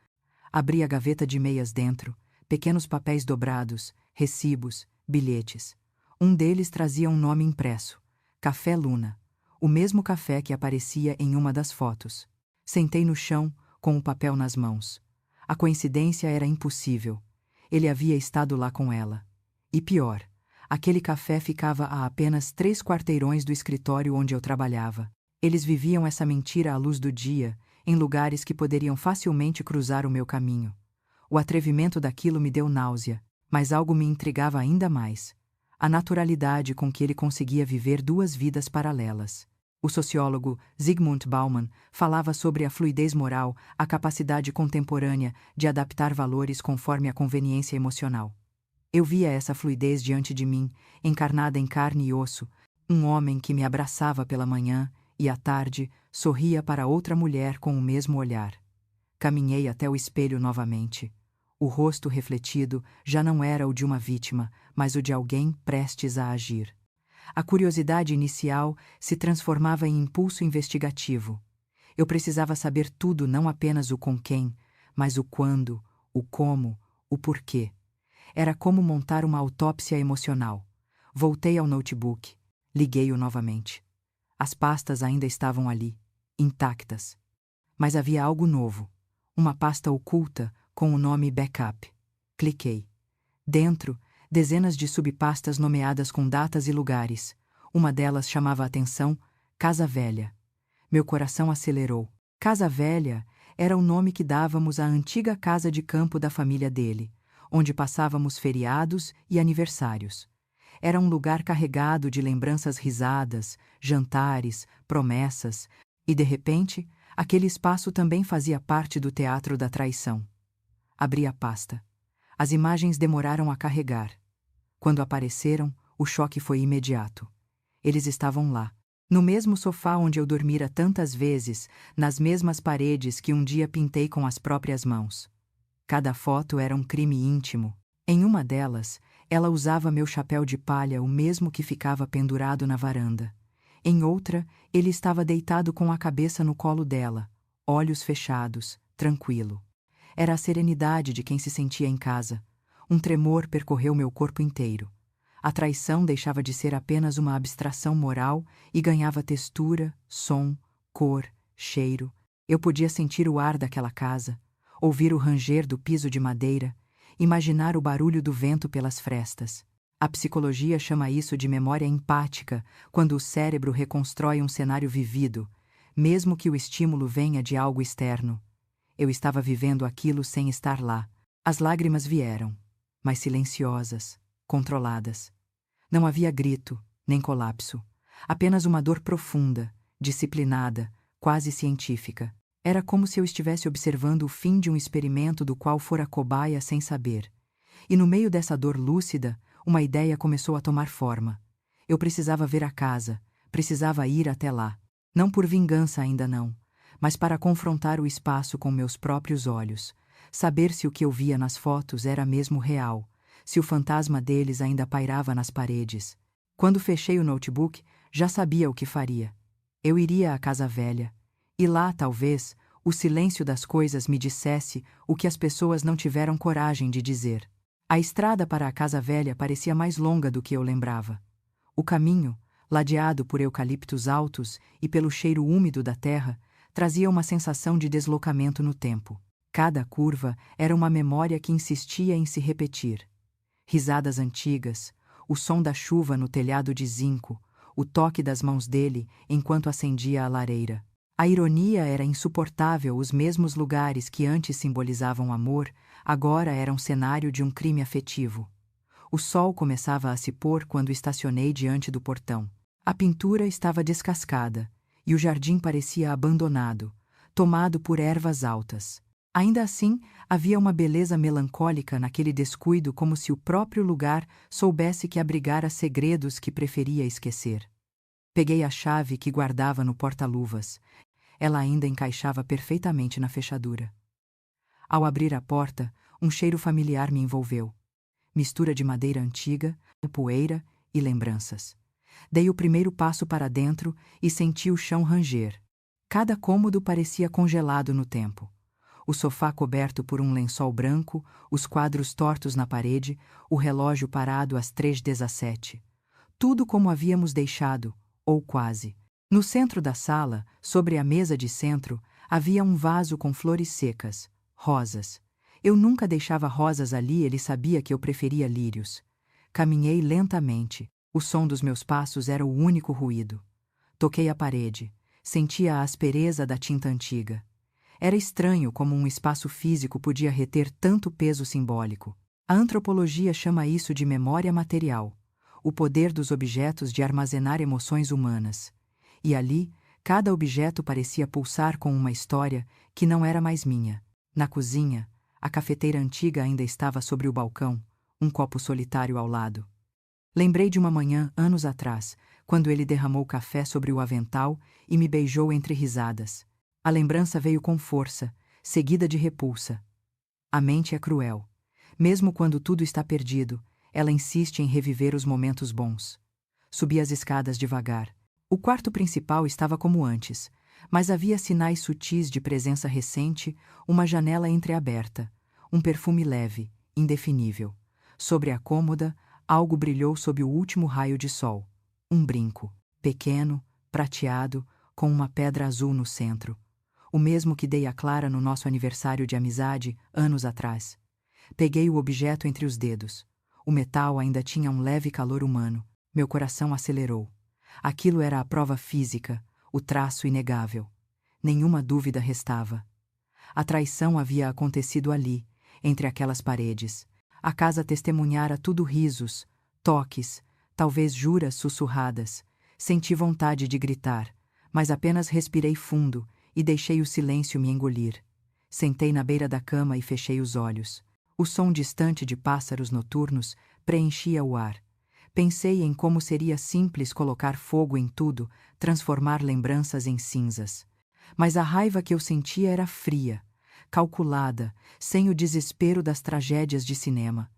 Abri a gaveta de meias dentro, pequenos papéis dobrados, recibos, bilhetes. Um deles trazia um nome impresso: Café Luna, o mesmo café que aparecia em uma das fotos. Sentei no chão, com o papel nas mãos. A coincidência era impossível. Ele havia estado lá com ela. E pior, aquele café ficava a apenas 3 quarteirões do escritório onde eu trabalhava. Eles viviam essa mentira à luz do dia, em lugares que poderiam facilmente cruzar o meu caminho. O atrevimento daquilo me deu náusea, mas algo me intrigava ainda mais: a naturalidade com que ele conseguia viver duas vidas paralelas. O sociólogo Zygmunt Bauman falava sobre a fluidez moral, a capacidade contemporânea de adaptar valores conforme a conveniência emocional. Eu via essa fluidez diante de mim, encarnada em carne e osso, um homem que me abraçava pela manhã e, à tarde, sorria para outra mulher com o mesmo olhar. Caminhei até o espelho novamente. O rosto refletido já não era o de uma vítima, mas o de alguém prestes a agir. A curiosidade inicial se transformava em impulso investigativo. Eu precisava saber tudo, não apenas o com quem, mas o quando, o como, o porquê. Era como montar uma autópsia emocional. Voltei ao notebook. Liguei-o novamente. As pastas ainda estavam ali, intactas. Mas havia algo novo. Uma pasta oculta com o nome Backup. Cliquei. Dentro, dezenas de subpastas nomeadas com datas e lugares. Uma delas chamava a atenção: Casa Velha. Meu coração acelerou. Casa Velha era o nome que dávamos à antiga casa de campo da família dele, onde passávamos feriados e aniversários. Era um lugar carregado de lembranças risadas, jantares, promessas, e de repente, aquele espaço também fazia parte do teatro da traição. Abri a pasta. As imagens demoraram a carregar. Quando apareceram, o choque foi imediato. Eles estavam lá, no mesmo sofá onde eu dormira tantas vezes, nas mesmas paredes que um dia pintei com as próprias mãos. Cada foto era um crime íntimo. Em uma delas, ela usava meu chapéu de palha, o mesmo que ficava pendurado na varanda. Em outra, ele estava deitado com a cabeça no colo dela, olhos fechados, tranquilo. Era a serenidade de quem se sentia em casa. Um tremor percorreu meu corpo inteiro. A traição deixava de ser apenas uma abstração moral e ganhava textura, som, cor, cheiro. Eu podia sentir o ar daquela casa, ouvir o ranger do piso de madeira, imaginar o barulho do vento pelas frestas. A psicologia chama isso de memória empática, quando o cérebro reconstrói um cenário vivido, mesmo que o estímulo venha de algo externo. Eu estava vivendo aquilo sem estar lá. As lágrimas vieram, mas silenciosas, controladas. Não havia grito, nem colapso. Apenas uma dor profunda, disciplinada, quase científica. Era como se eu estivesse observando o fim de um experimento do qual fora cobaia sem saber. E no meio dessa dor lúcida, uma ideia começou a tomar forma. Eu precisava ver a casa, precisava ir até lá. Não por vingança ainda não, mas para confrontar o espaço com meus próprios olhos. Saber se o que eu via nas fotos era mesmo real, se o fantasma deles ainda pairava nas paredes. Quando fechei o notebook, já sabia o que faria. Eu iria à Casa Velha. E lá, talvez, o silêncio das coisas me dissesse o que as pessoas não tiveram coragem de dizer. A estrada para a Casa Velha parecia mais longa do que eu lembrava. O caminho, ladeado por eucaliptos altos e pelo cheiro úmido da terra, trazia uma sensação de deslocamento no tempo. Cada curva era uma memória que insistia em se repetir. Risadas antigas, o som da chuva no telhado de zinco, o toque das mãos dele enquanto acendia a lareira. A ironia era insuportável. Os mesmos lugares que antes simbolizavam amor, agora eram cenário de um crime afetivo. O sol começava a se pôr quando estacionei diante do portão. A pintura estava descascada, e o jardim parecia abandonado, tomado por ervas altas. Ainda assim, havia uma beleza melancólica naquele descuido, como se o próprio lugar soubesse que abrigara segredos que preferia esquecer. Peguei a chave que guardava no porta-luvas. Ela ainda encaixava perfeitamente na fechadura. Ao abrir a porta, um cheiro familiar me envolveu. Mistura de madeira antiga, poeira e lembranças. Dei o primeiro passo para dentro e senti o chão ranger. Cada cômodo parecia congelado no tempo. O sofá coberto por um lençol branco, os quadros tortos na parede, o relógio parado às 3h17. Tudo como havíamos deixado, ou quase. No centro da sala, sobre a mesa de centro, havia um vaso com flores secas, rosas. Eu nunca deixava rosas ali, ele sabia que eu preferia lírios. Caminhei lentamente. O som dos meus passos era o único ruído. Toquei a parede. Sentia a aspereza da tinta antiga. Era estranho como um espaço físico podia reter tanto peso simbólico. A antropologia chama isso de memória material, o poder dos objetos de armazenar emoções humanas. E ali, cada objeto parecia pulsar com uma história que não era mais minha. Na cozinha, a cafeteira antiga ainda estava sobre o balcão, um copo solitário ao lado. Lembrei de uma manhã, anos atrás, quando ele derramou café sobre o avental e me beijou entre risadas. A lembrança veio com força, seguida de repulsa. A mente é cruel. Mesmo quando tudo está perdido, ela insiste em reviver os momentos bons. Subi as escadas devagar. O quarto principal estava como antes, mas havia sinais sutis de presença recente, uma janela entreaberta, um perfume leve, indefinível. Sobre a cômoda, algo brilhou sob o último raio de sol. Um brinco, pequeno, prateado, com uma pedra azul no centro. O mesmo que dei a Clara no nosso aniversário de amizade, anos atrás. Peguei o objeto entre os dedos. O metal ainda tinha um leve calor humano. Meu coração acelerou. Aquilo era a prova física, o traço inegável. Nenhuma dúvida restava. A traição havia acontecido ali, entre aquelas paredes. A casa testemunhara tudo risos, toques, talvez juras sussurradas. Senti vontade de gritar, mas apenas respirei fundo e deixei o silêncio me engolir. Sentei na beira da cama e fechei os olhos. O som distante de pássaros noturnos preenchia o ar. Pensei em como seria simples colocar fogo em tudo, transformar lembranças em cinzas. Mas a raiva que eu sentia era fria, calculada, sem o desespero das tragédias de cinema.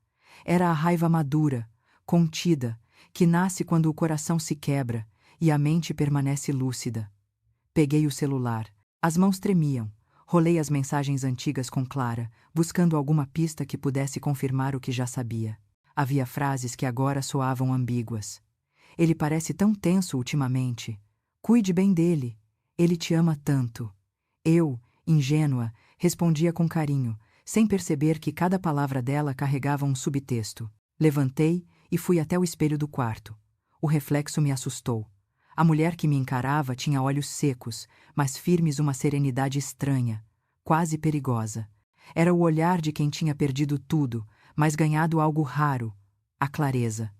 Era a raiva madura, contida, que nasce quando o coração se quebra e a mente permanece lúcida. Peguei o celular. As mãos tremiam. Rolei as mensagens antigas com Clara, buscando alguma pista que pudesse confirmar o que já sabia. Havia frases que agora soavam ambíguas. Ele parece tão tenso ultimamente. Cuide bem dele. Ele te ama tanto. Eu, ingênua, respondia com carinho, sem perceber que cada palavra dela carregava um subtexto. Levantei e fui até o espelho do quarto. O reflexo me assustou. A mulher que me encarava tinha olhos secos, mas firmes uma serenidade estranha, quase perigosa. Era o olhar de quem tinha perdido tudo, mas ganhado algo raro, a clareza.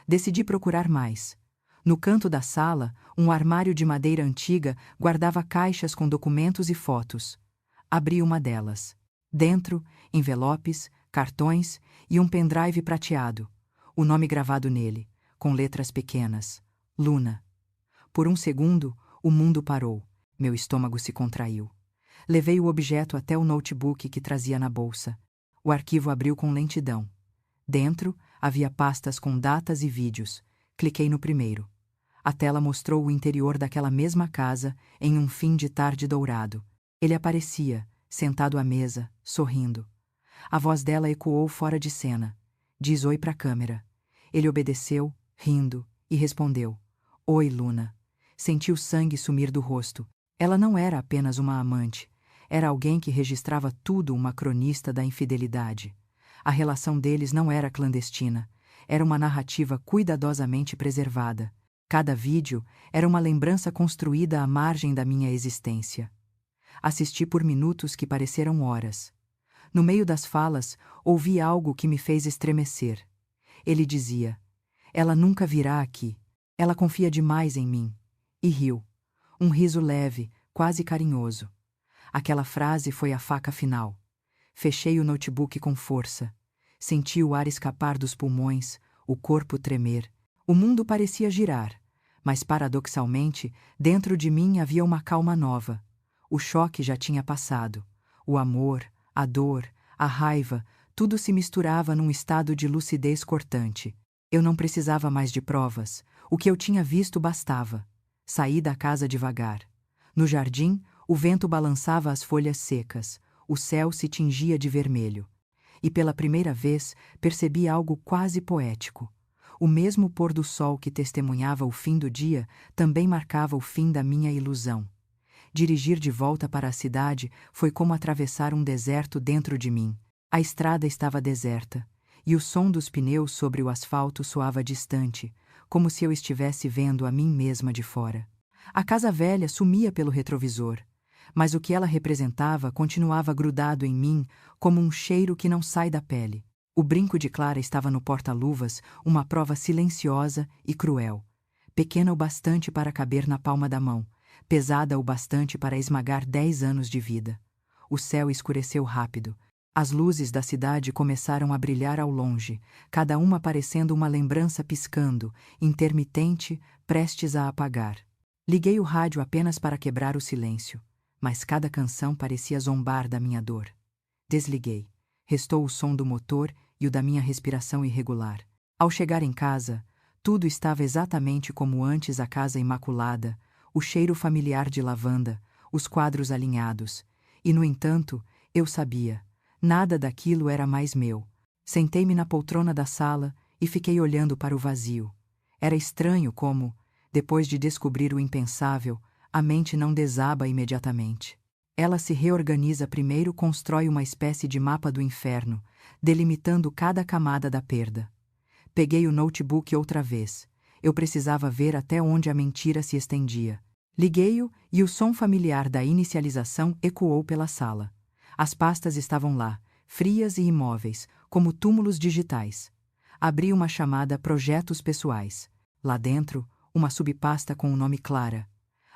Decidi procurar mais. No canto da sala, um armário de madeira antiga guardava caixas com documentos e fotos. Abri uma delas. Dentro, envelopes, cartões e um pendrive prateado. O nome gravado nele, com letras pequenas. Luna. Por um segundo, o mundo parou. Meu estômago se contraiu. Levei o objeto até o notebook que trazia na bolsa. O arquivo abriu com lentidão. Dentro, havia pastas com datas e vídeos. Cliquei no primeiro. A tela mostrou o interior daquela mesma casa em um fim de tarde dourado. Ele aparecia, sentado à mesa, sorrindo. A voz dela ecoou fora de cena. Diz oi para a câmera. Ele obedeceu, rindo, e respondeu. Oi, Luna. Senti o sangue sumir do rosto. Ela não era apenas uma amante. Era alguém que registrava tudo, uma cronista da infidelidade. A relação deles não era clandestina. Era uma narrativa cuidadosamente preservada. Cada vídeo era uma lembrança construída à margem da minha existência. Assisti por minutos que pareceram horas. No meio das falas, ouvi algo que me fez estremecer. Ele dizia, ela nunca virá aqui. Ela confia demais em mim. E riu. Um riso leve, quase carinhoso. Aquela frase foi a faca final. Fechei o notebook com força. Senti o ar escapar dos pulmões, o corpo tremer. O mundo parecia girar, mas paradoxalmente, dentro de mim havia uma calma nova. O choque já tinha passado. O amor, a dor, a raiva, tudo se misturava num estado de lucidez cortante. Eu não precisava mais de provas. O que eu tinha visto bastava. Saí da casa devagar. No jardim, o vento balançava as folhas secas. O céu se tingia de vermelho. E pela primeira vez percebi algo quase poético. O mesmo pôr do sol que testemunhava o fim do dia também marcava o fim da minha ilusão. Dirigir de volta para a cidade foi como atravessar um deserto dentro de mim. A estrada estava deserta, e o som dos pneus sobre o asfalto soava distante, como se eu estivesse vendo a mim mesma de fora. A casa velha sumia pelo retrovisor, mas o que ela representava continuava grudado em mim como um cheiro que não sai da pele. O brinco de Clara estava no porta-luvas, uma prova silenciosa e cruel. Pequena o bastante para caber na palma da mão, pesada o bastante para esmagar 10 anos de vida. O céu escureceu rápido. As luzes da cidade começaram a brilhar ao longe, cada uma parecendo uma lembrança piscando, intermitente, prestes a apagar. Liguei o rádio apenas para quebrar o silêncio, mas cada canção parecia zombar da minha dor. Desliguei. Restou o som do motor e o da minha respiração irregular. Ao chegar em casa, tudo estava exatamente como antes, a casa imaculada, o cheiro familiar de lavanda, os quadros alinhados. E, no entanto, eu sabia, nada daquilo era mais meu. Sentei-me na poltrona da sala e fiquei olhando para o vazio. Era estranho como, depois de descobrir o impensável, a mente não desaba imediatamente. Ela se reorganiza primeiro, constrói uma espécie de mapa do inferno, delimitando cada camada da perda. Peguei o notebook outra vez. Eu precisava ver até onde a mentira se estendia. Liguei-o e o som familiar da inicialização ecoou pela sala. As pastas estavam lá, frias e imóveis, como túmulos digitais. Abri uma chamada Projetos Pessoais. Lá dentro, uma subpasta com o nome Clara.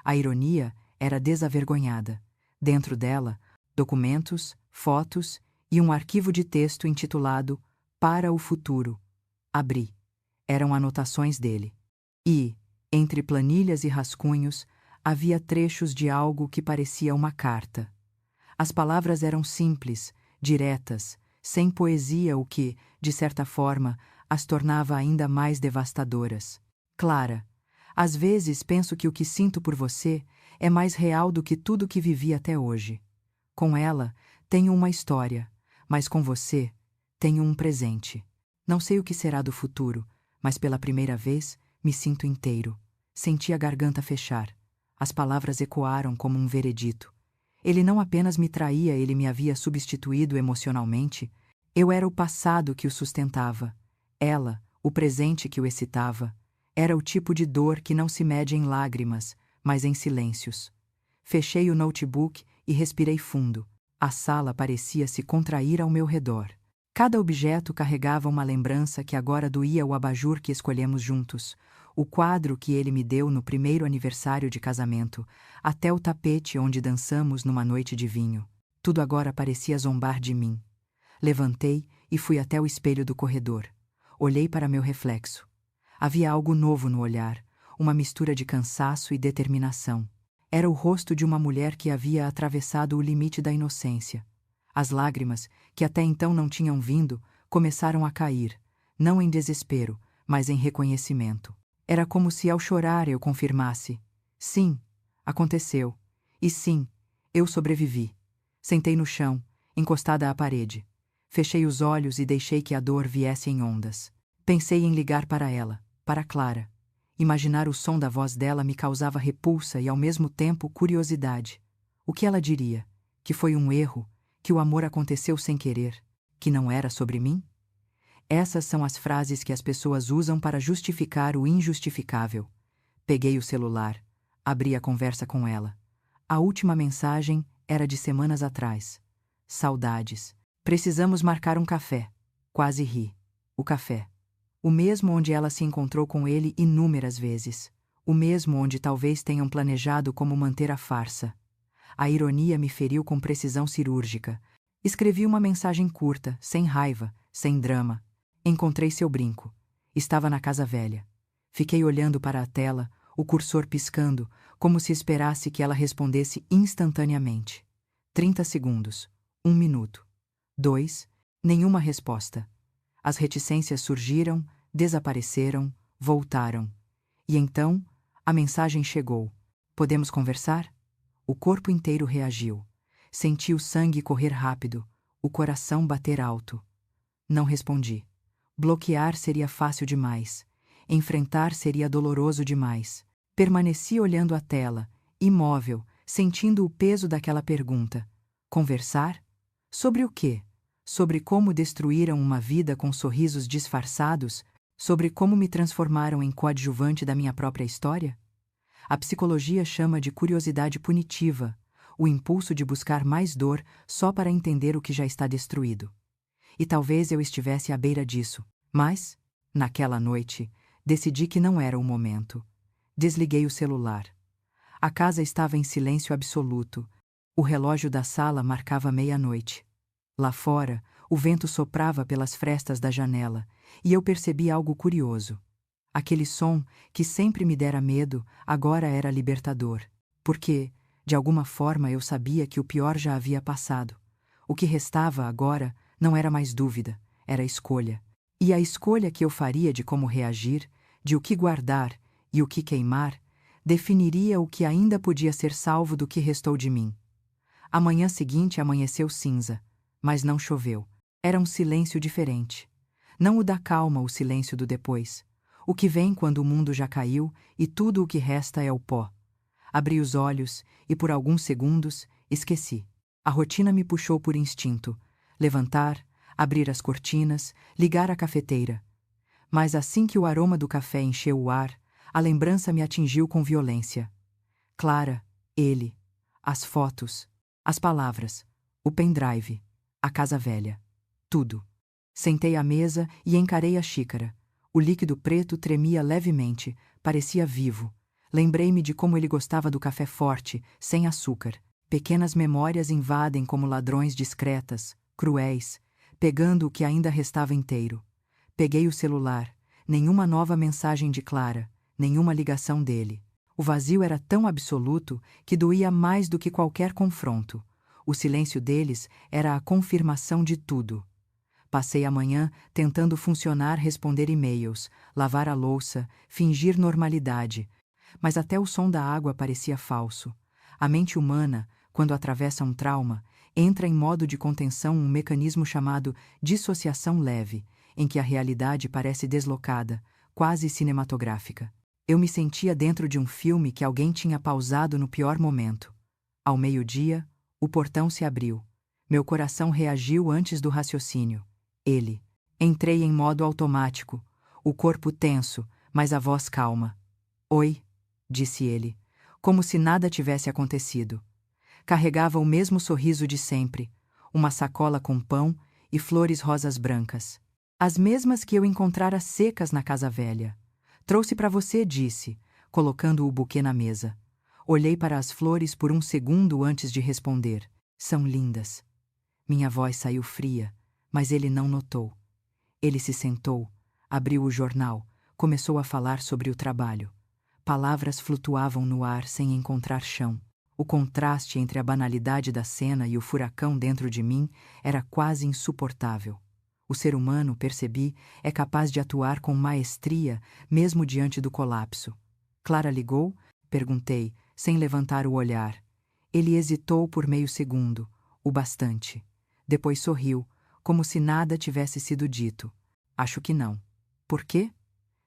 A ironia era desavergonhada. Dentro dela, documentos, fotos e um arquivo de texto intitulado Para o Futuro. Abri. Eram anotações dele. E, entre planilhas e rascunhos, havia trechos de algo que parecia uma carta. As palavras eram simples, diretas, sem poesia, o que, de certa forma, as tornava ainda mais devastadoras. Clara, às vezes penso que o que sinto por você é mais real do que tudo que vivi até hoje. Com ela, tenho uma história, mas com você, tenho um presente. Não sei o que será do futuro, mas pela primeira vez, me sinto inteiro. Senti a garganta fechar. As palavras ecoaram como um veredito. Ele não apenas me traía, ele me havia substituído emocionalmente. Eu era o passado que o sustentava. Ela, o presente que o excitava. Era o tipo de dor que não se mede em lágrimas, mas em silêncios. Fechei o notebook e respirei fundo. A sala parecia se contrair ao meu redor. Cada objeto carregava uma lembrança que agora doía: o abajur que escolhemos juntos, o quadro que ele me deu no primeiro aniversário de casamento, até o tapete onde dançamos numa noite de vinho. Tudo agora parecia zombar de mim. Levantei e fui até o espelho do corredor. Olhei para meu reflexo. Havia algo novo no olhar, uma mistura de cansaço e determinação. Era o rosto de uma mulher que havia atravessado o limite da inocência. As lágrimas, que até então não tinham vindo, começaram a cair, não em desespero, mas em reconhecimento. Era como se ao chorar eu confirmasse: sim, aconteceu. E sim, eu sobrevivi. Sentei no chão, encostada à parede. Fechei os olhos e deixei que a dor viesse em ondas. Pensei em ligar para ela, para Clara. Imaginar o som da voz dela me causava repulsa e ao mesmo tempo curiosidade. O que ela diria? Que foi um erro? Que o amor aconteceu sem querer? Que não era sobre mim? Essas são as frases que as pessoas usam para justificar o injustificável. Peguei o celular, abri a conversa com ela. A última mensagem era de semanas atrás. Saudades. Precisamos marcar um café. Quase ri. O café. O mesmo onde ela se encontrou com ele inúmeras vezes. O mesmo onde talvez tenham planejado como manter a farsa. A ironia me feriu com precisão cirúrgica. Escrevi uma mensagem curta, sem raiva, sem drama. Encontrei seu brinco. Estava na casa velha. Fiquei olhando para a tela, o cursor piscando, como se esperasse que ela respondesse instantaneamente. 30 segundos. 1 minuto. 2. Nenhuma resposta. As reticências surgiram, desapareceram, voltaram. E então, a mensagem chegou. Podemos conversar? O corpo inteiro reagiu. Senti o sangue correr rápido, o coração bater alto. Não respondi. Bloquear seria fácil demais. Enfrentar seria doloroso demais. Permaneci olhando a tela, imóvel, sentindo o peso daquela pergunta. Conversar? Sobre o quê? Sobre como destruíram uma vida com sorrisos disfarçados? Sobre como me transformaram em coadjuvante da minha própria história? A psicologia chama de curiosidade punitiva, o impulso de buscar mais dor só para entender o que já está destruído. E talvez eu estivesse à beira disso, mas, naquela noite, decidi que não era o momento. Desliguei o celular. A casa estava em silêncio absoluto. O relógio da sala marcava meia-noite. Lá fora, o vento soprava pelas frestas da janela, e eu percebi algo curioso. Aquele som, que sempre me dera medo, agora era libertador. Porque, de alguma forma, eu sabia que o pior já havia passado. O que restava agora não era mais dúvida, era escolha. E a escolha que eu faria de como reagir, de o que guardar e o que queimar, definiria o que ainda podia ser salvo do que restou de mim. A manhã seguinte amanheceu cinza, mas não choveu. Era um silêncio diferente. Não o da calma, o silêncio do depois. O que vem quando o mundo já caiu e tudo o que resta é o pó. Abri os olhos e, por alguns segundos, esqueci. A rotina me puxou por instinto. Levantar, abrir as cortinas, ligar a cafeteira. Mas assim que o aroma do café encheu o ar, a lembrança me atingiu com violência. Clara, ele, as fotos, as palavras, o pendrive, a casa velha. Tudo. Sentei à mesa e encarei a xícara. O líquido preto tremia levemente, parecia vivo. Lembrei-me de como ele gostava do café forte, sem açúcar. Pequenas memórias invadem como ladrões discretas, cruéis, pegando o que ainda restava inteiro. Peguei o celular. Nenhuma nova mensagem de Clara, nenhuma ligação dele. O vazio era tão absoluto que doía mais do que qualquer confronto. O silêncio deles era a confirmação de tudo. Passei a manhã tentando funcionar, responder e-mails, lavar a louça, fingir normalidade. Mas até o som da água parecia falso. A mente humana, quando atravessa um trauma, entra em modo de contenção, um mecanismo chamado dissociação leve, em que a realidade parece deslocada, quase cinematográfica. Eu me sentia dentro de um filme que alguém tinha pausado no pior momento. Ao meio-dia, o portão se abriu. Meu coração reagiu antes do raciocínio. Ele. Entrei em modo automático, o corpo tenso, mas a voz calma. Oi, disse ele, como se nada tivesse acontecido. Carregava o mesmo sorriso de sempre, uma sacola com pão e flores rosas brancas. As mesmas que eu encontrara secas na casa velha. Trouxe para você, disse, colocando o buquê na mesa. Olhei para as flores por um segundo antes de responder. São lindas. Minha voz saiu fria, mas ele não notou. Ele se sentou, abriu o jornal, começou a falar sobre o trabalho. Palavras flutuavam no ar sem encontrar chão. O contraste entre a banalidade da cena e o furacão dentro de mim era quase insuportável. O ser humano, percebi, é capaz de atuar com maestria, mesmo diante do colapso. Clara ligou? Perguntei, sem levantar o olhar. Ele hesitou por meio segundo, o bastante. Depois sorriu, como se nada tivesse sido dito. Acho que não. Por quê?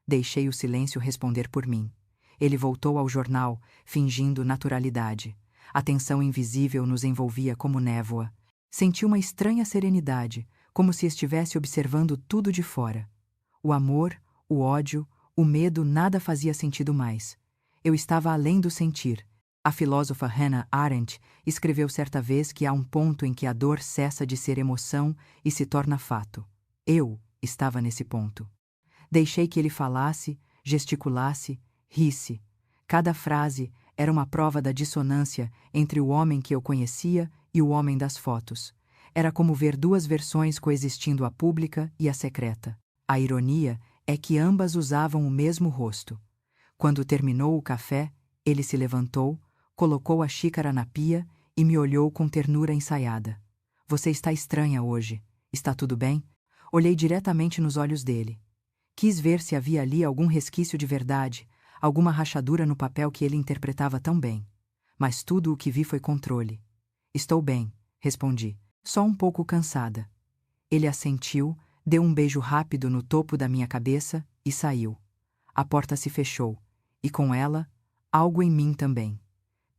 Deixei o silêncio responder por mim. Ele voltou ao jornal, fingindo naturalidade. A tensão invisível nos envolvia como névoa. Senti uma estranha serenidade, como se estivesse observando tudo de fora. O amor, o ódio, o medo, nada fazia sentido mais. Eu estava além do sentir. A filósofa Hannah Arendt escreveu certa vez que há um ponto em que a dor cessa de ser emoção e se torna fato. Eu estava nesse ponto. Deixei que ele falasse, gesticulasse, risse. Cada frase era uma prova da dissonância entre o homem que eu conhecia e o homem das fotos. Era como ver duas versões coexistindo, a pública e a secreta. A ironia é que ambas usavam o mesmo rosto. Quando terminou o café, ele se levantou, colocou a xícara na pia e me olhou com ternura ensaiada. Você está estranha hoje. Está tudo bem? Olhei diretamente nos olhos dele. Quis ver se havia ali algum resquício de verdade, alguma rachadura no papel que ele interpretava tão bem. Mas tudo o que vi foi controle. Estou bem, respondi, só um pouco cansada. Ele assentiu, deu um beijo rápido no topo da minha cabeça e saiu. A porta se fechou, e com ela, algo em mim também.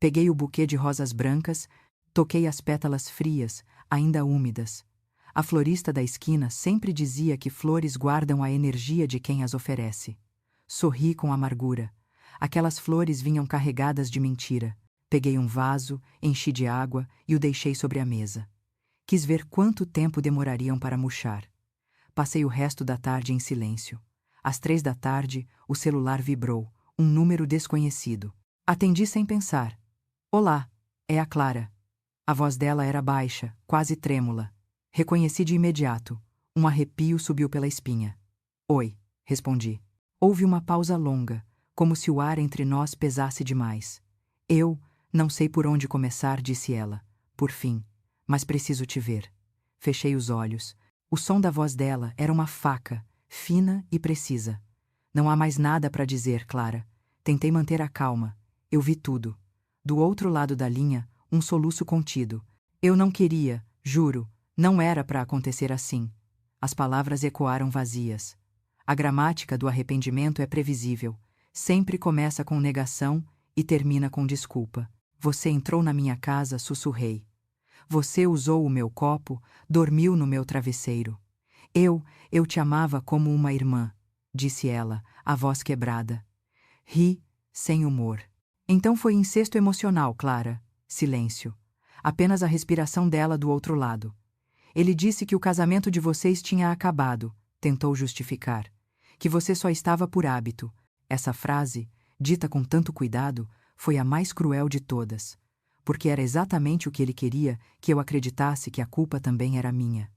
Peguei o buquê de rosas brancas, toquei as pétalas frias, ainda úmidas. A florista da esquina sempre dizia que flores guardam a energia de quem as oferece. Sorri com amargura. Aquelas flores vinham carregadas de mentira. Peguei um vaso, enchi de água e o deixei sobre a mesa. Quis ver quanto tempo demorariam para murchar. Passei o resto da tarde em silêncio. Às 3 da tarde, o celular vibrou, um número desconhecido. Atendi sem pensar. Olá, é a Clara. A voz dela era baixa, quase trêmula. Reconheci de imediato. Um arrepio subiu pela espinha. Oi, respondi. Houve uma pausa longa, como se o ar entre nós pesasse demais. Eu não sei por onde começar, disse ela. Por fim, mas preciso te ver. Fechei os olhos. O som da voz dela era uma faca, fina e precisa. Não há mais nada para dizer, Clara. Tentei manter a calma. Eu vi tudo. Do outro lado da linha, um soluço contido. Eu não queria, juro, não era para acontecer assim. As palavras ecoaram vazias. A gramática do arrependimento é previsível. Sempre começa com negação e termina com desculpa. Você entrou na minha casa, sussurrei. Você usou o meu copo, dormiu no meu travesseiro. Eu te amava como uma irmã, disse ela, a voz quebrada. Ri, sem humor. Então foi incesto emocional, Clara. Silêncio. Apenas a respiração dela do outro lado. Ele disse que o casamento de vocês tinha acabado, tentou justificar. Que você só estava por hábito. Essa frase, dita com tanto cuidado, foi a mais cruel de todas. Porque era exatamente o que ele queria, que eu acreditasse que a culpa também era minha.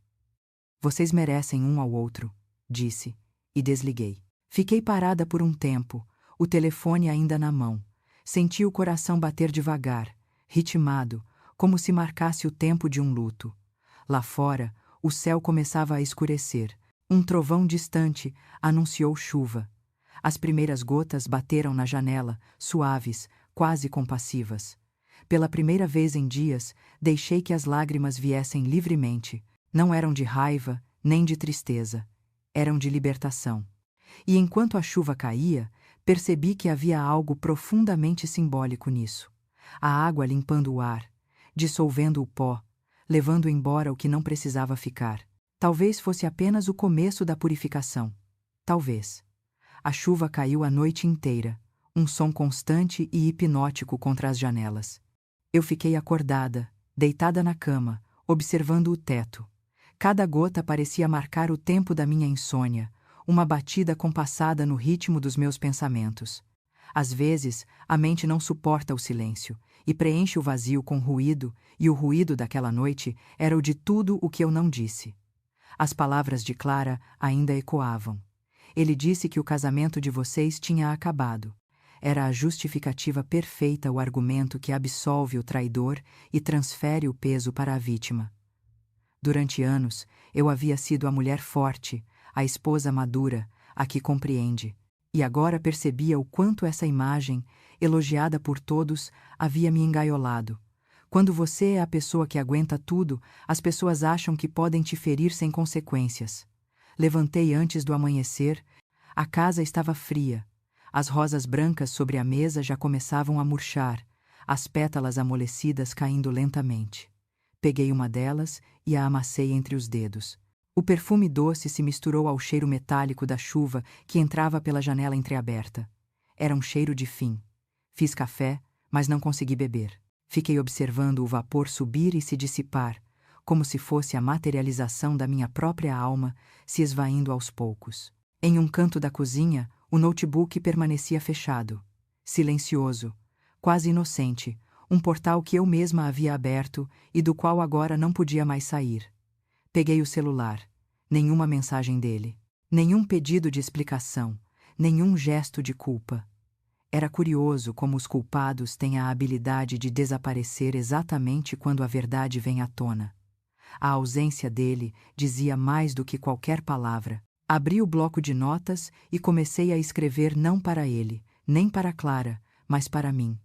Vocês merecem um ao outro, disse, e desliguei. Fiquei parada por um tempo, o telefone ainda na mão. Senti o coração bater devagar, ritmado, como se marcasse o tempo de um luto. Lá fora, o céu começava a escurecer. Um trovão distante anunciou chuva. As primeiras gotas bateram na janela, suaves, quase compassivas. Pela primeira vez em dias, deixei que as lágrimas viessem livremente. Não eram de raiva, nem de tristeza. Eram de libertação. E enquanto a chuva caía, percebi que havia algo profundamente simbólico nisso. A água limpando o ar, dissolvendo o pó, levando embora o que não precisava ficar. Talvez fosse apenas o começo da purificação. Talvez. A chuva caiu a noite inteira, um som constante e hipnótico contra as janelas. Eu fiquei acordada, deitada na cama, observando o teto. Cada gota parecia marcar o tempo da minha insônia, uma batida compassada no ritmo dos meus pensamentos. Às vezes, a mente não suporta o silêncio e preenche o vazio com ruído, e o ruído daquela noite era o de tudo o que eu não disse. As palavras de Clara ainda ecoavam. Ele disse que o casamento de vocês tinha acabado. Era a justificativa perfeita, o argumento que absolve o traidor e transfere o peso para a vítima. Durante anos, eu havia sido a mulher forte, a esposa madura, a que compreende, e agora percebia o quanto essa imagem, elogiada por todos, havia me engaiolado. Quando você é a pessoa que aguenta tudo, as pessoas acham que podem te ferir sem consequências. Levantei antes do amanhecer. A casa estava fria. As rosas brancas sobre a mesa já começavam a murchar, as pétalas amolecidas caindo lentamente. Peguei uma delas e a amassei entre os dedos. O perfume doce se misturou ao cheiro metálico da chuva que entrava pela janela entreaberta. Era um cheiro de fim. Fiz café, mas não consegui beber. Fiquei observando o vapor subir e se dissipar, como se fosse a materialização da minha própria alma se esvaindo aos poucos. Em um canto da cozinha, o notebook permanecia fechado, silencioso, quase inocente, um portal que eu mesma havia aberto e do qual agora não podia mais sair. Peguei o celular. Nenhuma mensagem dele. Nenhum pedido de explicação. Nenhum gesto de culpa. Era curioso como os culpados têm a habilidade de desaparecer exatamente quando a verdade vem à tona. A ausência dele dizia mais do que qualquer palavra. Abri o bloco de notas e comecei a escrever não para ele, nem para Clara, mas para mim.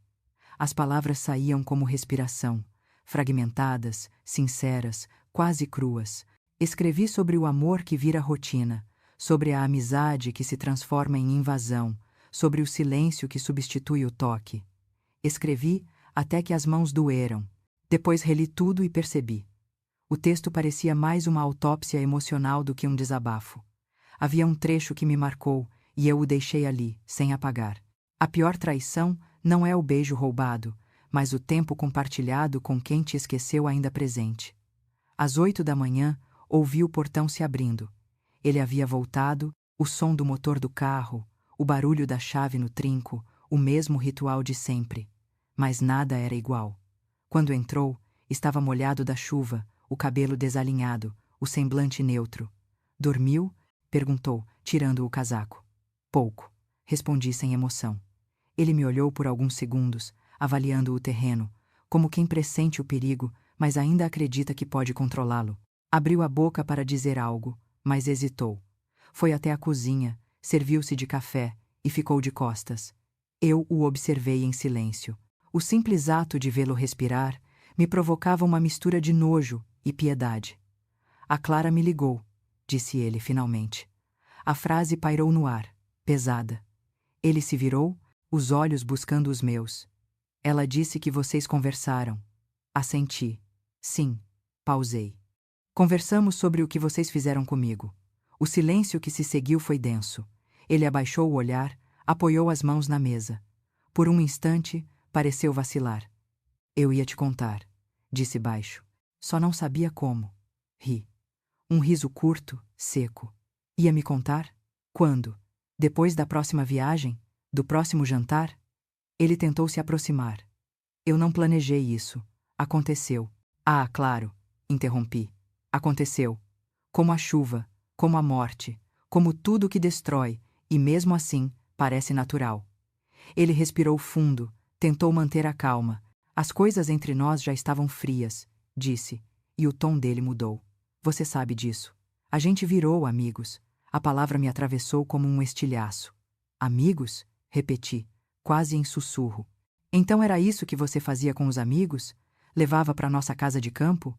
As palavras saíam como respiração, fragmentadas, sinceras, quase cruas. Escrevi sobre o amor que vira rotina, sobre a amizade que se transforma em invasão, sobre o silêncio que substitui o toque. Escrevi até que as mãos doeram. Depois reli tudo e percebi. O texto parecia mais uma autópsia emocional do que um desabafo. Havia um trecho que me marcou e eu o deixei ali, sem apagar. A pior traição não é o beijo roubado, mas o tempo compartilhado com quem te esqueceu ainda presente. Às 8 da manhã, ouvi o portão se abrindo. Ele havia voltado, o som do motor do carro, o barulho da chave no trinco, o mesmo ritual de sempre. Mas nada era igual. Quando entrou, estava molhado da chuva, o cabelo desalinhado, o semblante neutro. Dormiu? Perguntou, tirando o casaco. Pouco, respondi sem emoção. Ele me olhou por alguns segundos, avaliando o terreno, como quem pressente o perigo, mas ainda acredita que pode controlá-lo. Abriu a boca para dizer algo, mas hesitou. Foi até a cozinha, serviu-se de café e ficou de costas. Eu o observei em silêncio. O simples ato de vê-lo respirar me provocava uma mistura de nojo e piedade. A Clara me ligou, disse ele finalmente. A frase pairou no ar, pesada. Ele se virou, os olhos buscando os meus. Ela disse que vocês conversaram. Assenti. Sim. Pausei. Conversamos sobre o que vocês fizeram comigo. O silêncio que se seguiu foi denso. Ele abaixou o olhar, apoiou as mãos na mesa. Por um instante, pareceu vacilar. Eu ia te contar, disse baixo. Só não sabia como. Ri. Um riso curto, seco. Ia me contar? Quando? Depois da próxima viagem? Do próximo jantar? Ele tentou se aproximar. Eu não planejei isso. Aconteceu. Ah, claro, interrompi. Aconteceu. Como a chuva, como a morte, como tudo que destrói, e mesmo assim, parece natural. Ele respirou fundo, tentou manter a calma. As coisas entre nós já estavam frias, disse, e o tom dele mudou. Você sabe disso. A gente virou amigos. A palavra me atravessou como um estilhaço. Amigos? Repeti, quase em sussurro. Então era isso que você fazia com os amigos? Levava para nossa casa de campo?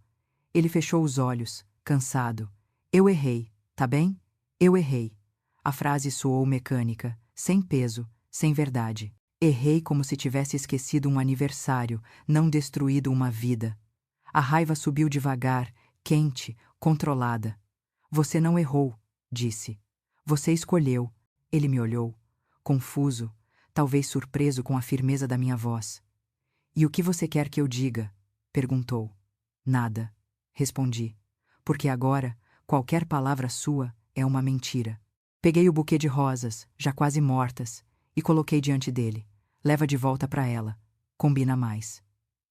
Ele fechou os olhos, cansado. Eu errei, tá bem? Eu errei. A frase soou mecânica, sem peso, sem verdade. Errei como se tivesse esquecido um aniversário, não destruído uma vida. A raiva subiu devagar, quente, controlada. Você não errou, disse. Você escolheu. Ele me olhou, confuso, talvez surpreso com a firmeza da minha voz. E o que você quer que eu diga? Perguntou. Nada, respondi. Porque agora, qualquer palavra sua é uma mentira. Peguei o buquê de rosas, já quase mortas, e coloquei diante dele. Leva de volta para ela. Combina mais.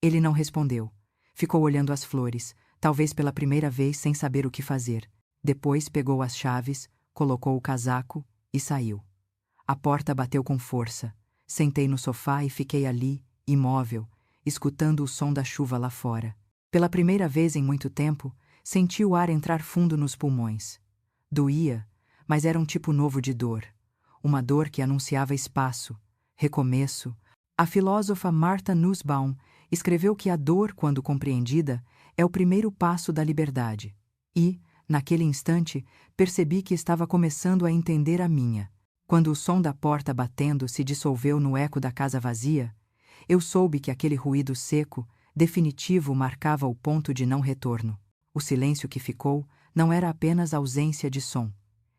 Ele não respondeu. Ficou olhando as flores, talvez pela primeira vez sem saber o que fazer. Depois pegou as chaves, colocou o casaco e saiu. A porta bateu com força. Sentei no sofá e fiquei ali, imóvel, escutando o som da chuva lá fora. Pela primeira vez em muito tempo, senti o ar entrar fundo nos pulmões. Doía, mas era um tipo novo de dor. Uma dor que anunciava espaço, recomeço. A filósofa Martha Nussbaum escreveu que a dor, quando compreendida, é o primeiro passo da liberdade. E, naquele instante, percebi que estava começando a entender a minha. Quando o som da porta batendo se dissolveu no eco da casa vazia, eu soube que aquele ruído seco, definitivo, marcava o ponto de não retorno. O silêncio que ficou não era apenas ausência de som.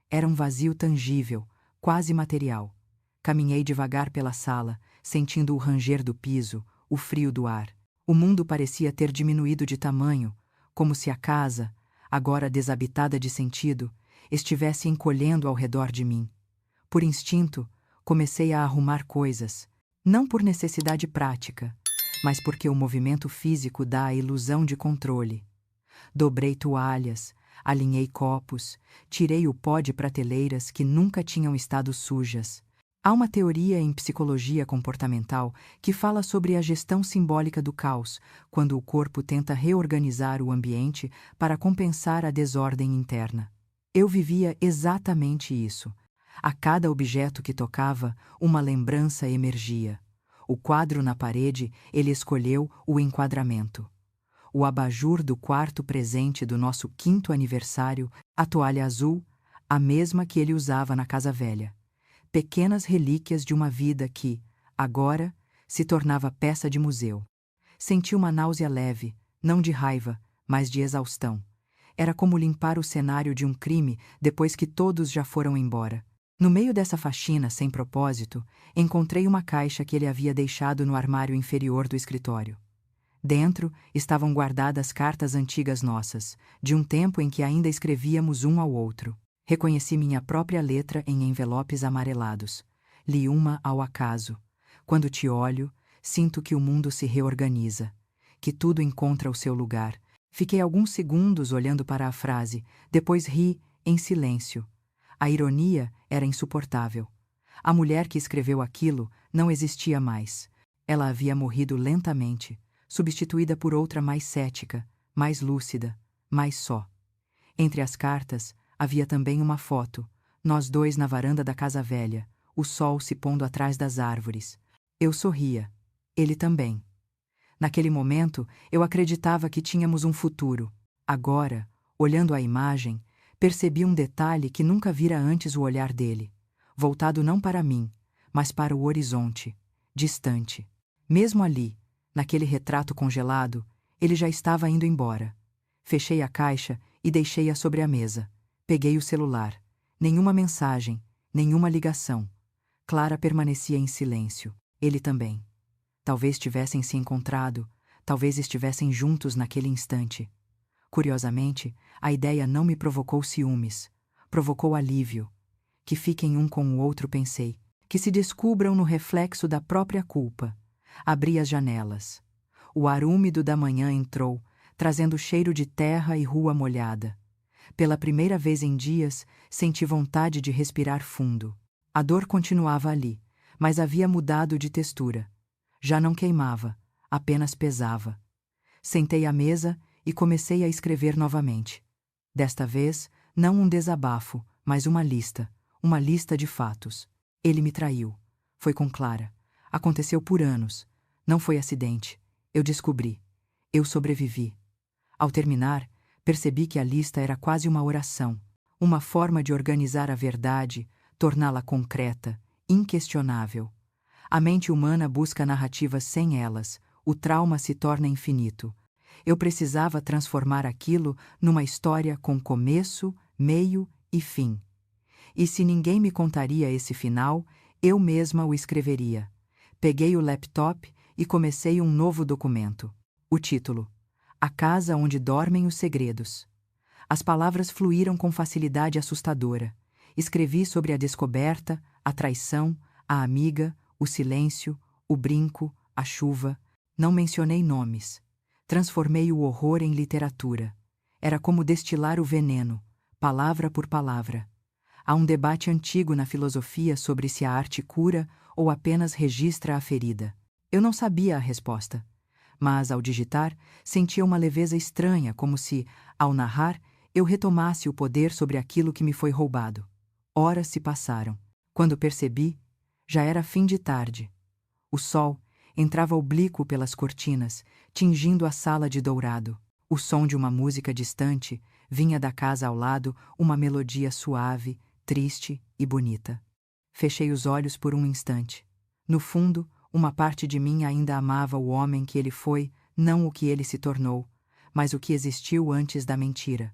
Era um vazio tangível, quase material. Caminhei devagar pela sala, sentindo o ranger do piso, o frio do ar. O mundo parecia ter diminuído de tamanho, como se a casa, agora desabitada de sentido, estivesse encolhendo ao redor de mim. Por instinto, comecei a arrumar coisas, não por necessidade prática, mas porque o movimento físico dá a ilusão de controle. Dobrei toalhas, alinhei copos, tirei o pó de prateleiras que nunca tinham estado sujas. Há uma teoria em psicologia comportamental que fala sobre a gestão simbólica do caos, quando o corpo tenta reorganizar o ambiente para compensar a desordem interna. Eu vivia exatamente isso. A cada objeto que tocava, uma lembrança emergia. O quadro na parede, ele escolheu o enquadramento. O abajur do quarto presente do nosso 5º aniversário, a toalha azul, a mesma que ele usava na casa velha. Pequenas relíquias de uma vida que, agora, se tornava peça de museu. Senti uma náusea leve, não de raiva, mas de exaustão. Era como limpar o cenário de um crime depois que todos já foram embora. No meio dessa faxina sem propósito, encontrei uma caixa que ele havia deixado no armário inferior do escritório. Dentro estavam guardadas cartas antigas nossas, de um tempo em que ainda escrevíamos um ao outro. Reconheci minha própria letra em envelopes amarelados. Li uma ao acaso. Quando te olho, sinto que o mundo se reorganiza, que tudo encontra o seu lugar. Fiquei alguns segundos olhando para a frase, depois ri, em silêncio. A ironia era insuportável. A mulher que escreveu aquilo não existia mais. Ela havia morrido lentamente, substituída por outra mais cética, mais lúcida, mais só. Entre as cartas, havia também uma foto, nós dois na varanda da casa velha, o sol se pondo atrás das árvores. Eu sorria. Ele também. Naquele momento, eu acreditava que tínhamos um futuro. Agora, olhando a imagem, percebi um detalhe que nunca vira antes o olhar dele, voltado não para mim, mas para o horizonte, distante. Mesmo ali, naquele retrato congelado, ele já estava indo embora. Fechei a caixa e deixei-a sobre a mesa. Peguei o celular. Nenhuma mensagem, nenhuma ligação. Clara permanecia em silêncio. Ele também. Talvez tivessem se encontrado, talvez estivessem juntos naquele instante. Curiosamente, a ideia não me provocou ciúmes. Provocou alívio. Que fiquem um com o outro, pensei. Que se descubram no reflexo da própria culpa. Abri as janelas. O ar úmido da manhã entrou, trazendo cheiro de terra e rua molhada. Pela primeira vez em dias, senti vontade de respirar fundo. A dor continuava ali, mas havia mudado de textura. Já não queimava, apenas pesava. Sentei à mesa e comecei a escrever novamente. Desta vez, não um desabafo, mas uma lista de fatos. Ele me traiu. Foi com Clara. Aconteceu por anos. Não foi acidente. Eu descobri. Eu sobrevivi. Ao terminar, percebi que a lista era quase uma oração, uma forma de organizar a verdade, torná-la concreta, inquestionável. A mente humana busca narrativas sem elas, o trauma se torna infinito. Eu precisava transformar aquilo numa história com começo, meio e fim. E se ninguém me contaria esse final, eu mesma o escreveria. Peguei o laptop e comecei um novo documento. O título: A Casa Onde Dormem os Segredos. As palavras fluíram com facilidade assustadora. Escrevi sobre a descoberta, a traição, a amiga, o silêncio, o brinco, a chuva. Não mencionei nomes. Transformei o horror em literatura. Era como destilar o veneno, palavra por palavra. Há um debate antigo na filosofia sobre se a arte cura ou apenas registra a ferida. Eu não sabia a resposta. Mas, ao digitar, sentia uma leveza estranha, como se, ao narrar, eu retomasse o poder sobre aquilo que me foi roubado. Horas se passaram. Quando percebi, já era fim de tarde. O sol entrava oblíquo pelas cortinas, tingindo a sala de dourado. O som de uma música distante vinha da casa ao lado, uma melodia suave, triste e bonita. Fechei os olhos por um instante. No fundo, uma parte de mim ainda amava o homem que ele foi, não o que ele se tornou, mas o que existiu antes da mentira.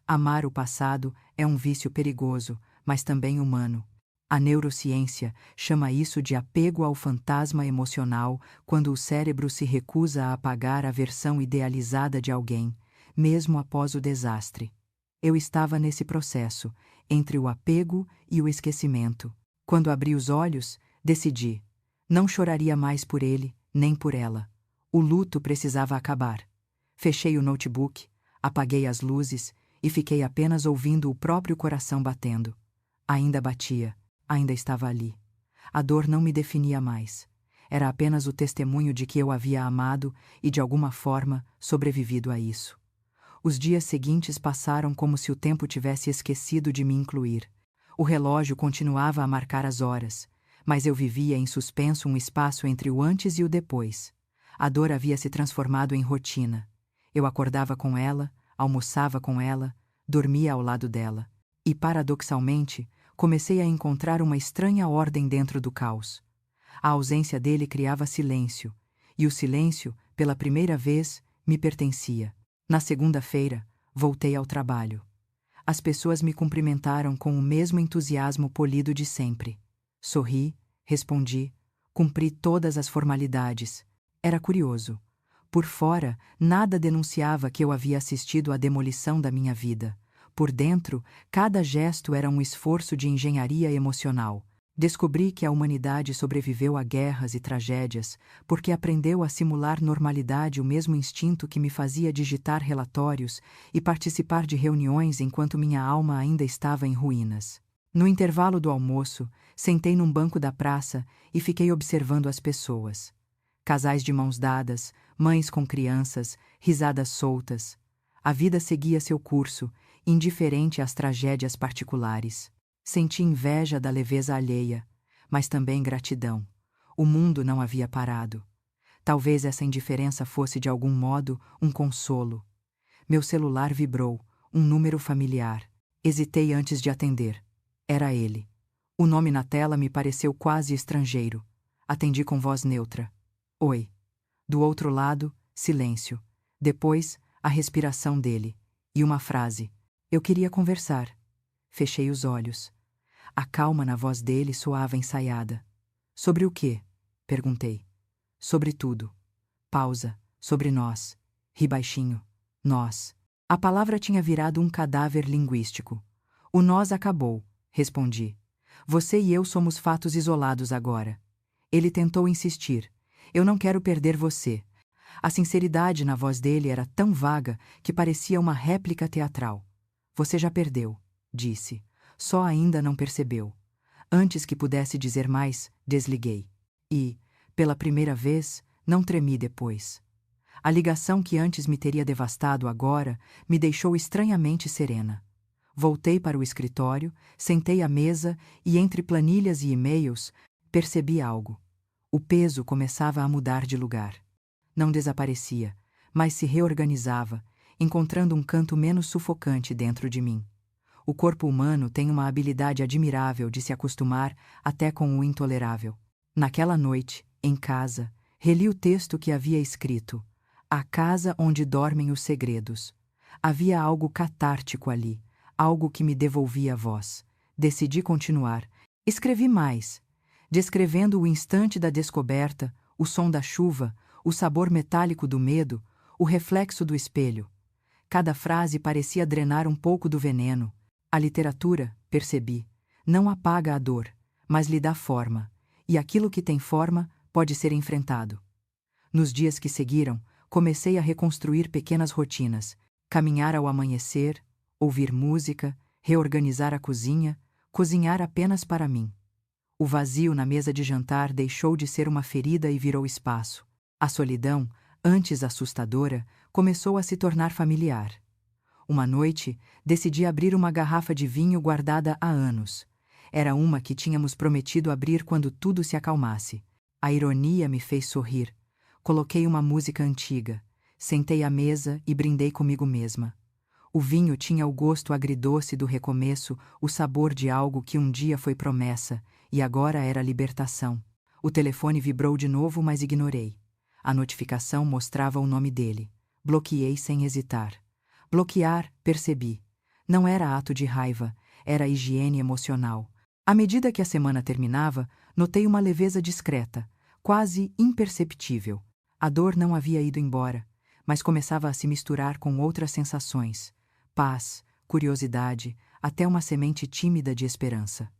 Amar o passado é um vício perigoso, mas também humano. A neurociência chama isso de apego ao fantasma emocional, quando o cérebro se recusa a apagar a versão idealizada de alguém, mesmo após o desastre. Eu estava nesse processo, entre o apego e o esquecimento. Quando abri os olhos, decidi. Não choraria mais por ele, nem por ela. O luto precisava acabar. Fechei o notebook, apaguei as luzes e fiquei apenas ouvindo o próprio coração batendo. Ainda batia, ainda estava ali. A dor não me definia mais. Era apenas o testemunho de que eu havia amado e, de alguma forma, sobrevivido a isso. Os dias seguintes passaram como se o tempo tivesse esquecido de me incluir. O relógio continuava a marcar as horas, mas eu vivia em suspenso um espaço entre o antes e o depois. A dor havia se transformado em rotina. Eu acordava com ela, almoçava com ela, dormia ao lado dela. E, paradoxalmente, comecei a encontrar uma estranha ordem dentro do caos. A ausência dele criava silêncio, e o silêncio, pela primeira vez, me pertencia. Na segunda-feira, voltei ao trabalho. As pessoas me cumprimentaram com o mesmo entusiasmo polido de sempre. Sorri, respondi, cumpri todas as formalidades. Era curioso. Por fora, nada denunciava que eu havia assistido à demolição da minha vida. Por dentro, cada gesto era um esforço de engenharia emocional. Descobri que a humanidade sobreviveu a guerras e tragédias porque aprendeu a simular normalidade, o mesmo instinto que me fazia digitar relatórios e participar de reuniões enquanto minha alma ainda estava em ruínas. No intervalo do almoço, sentei num banco da praça e fiquei observando as pessoas. Casais de mãos dadas, mães com crianças, risadas soltas. A vida seguia seu curso, indiferente às tragédias particulares. Senti inveja da leveza alheia, mas também gratidão. O mundo não havia parado. Talvez essa indiferença fosse de algum modo um consolo. Meu celular vibrou, um número familiar. Hesitei antes de atender. Era ele. O nome na tela me pareceu quase estrangeiro. Atendi com voz neutra. Oi. Do outro lado, silêncio. Depois, a respiração dele. E uma frase. Eu queria conversar. Fechei os olhos. A calma na voz dele soava ensaiada. Sobre o quê? Perguntei. Sobre tudo. Pausa. Sobre nós. Ri baixinho. Nós. A palavra tinha virado um cadáver linguístico. O nós acabou, respondi. Você e eu somos fatos isolados agora. Ele tentou insistir. Eu não quero perder você. A sinceridade na voz dele era tão vaga que parecia uma réplica teatral. Você já perdeu, disse. Só ainda não percebeu. Antes que pudesse dizer mais, desliguei. E, pela primeira vez, não tremi depois. A ligação que antes me teria devastado agora me deixou estranhamente serena. Voltei para o escritório, sentei à mesa e, entre planilhas e e-mails, percebi algo. O peso começava a mudar de lugar. Não desaparecia, mas se reorganizava, encontrando um canto menos sufocante dentro de mim. O corpo humano tem uma habilidade admirável de se acostumar até com o intolerável. Naquela noite, em casa, reli o texto que havia escrito: A casa onde dormem os segredos. Havia algo catártico ali, algo que me devolvia a voz. Decidi continuar. Escrevi mais, descrevendo o instante da descoberta, o som da chuva, o sabor metálico do medo, o reflexo do espelho. Cada frase parecia drenar um pouco do veneno. A literatura, percebi, não apaga a dor, mas lhe dá forma, e aquilo que tem forma pode ser enfrentado. Nos dias que seguiram, comecei a reconstruir pequenas rotinas, caminhar ao amanhecer, ouvir música, reorganizar a cozinha, cozinhar apenas para mim. O vazio na mesa de jantar deixou de ser uma ferida e virou espaço. A solidão, antes assustadora, começou a se tornar familiar. Uma noite, decidi abrir uma garrafa de vinho guardada há anos. Era uma que tínhamos prometido abrir quando tudo se acalmasse. A ironia me fez sorrir. Coloquei uma música antiga. Sentei à mesa e brindei comigo mesma. O vinho tinha o gosto agridoce do recomeço, o sabor de algo que um dia foi promessa, e agora era libertação. O telefone vibrou de novo, mas ignorei. A notificação mostrava o nome dele. Bloqueei sem hesitar. Bloquear, percebi. Não era ato de raiva, era higiene emocional. À medida que a semana terminava, notei uma leveza discreta, quase imperceptível. A dor não havia ido embora, mas começava a se misturar com outras sensações. Paz, curiosidade, até uma semente tímida de esperança.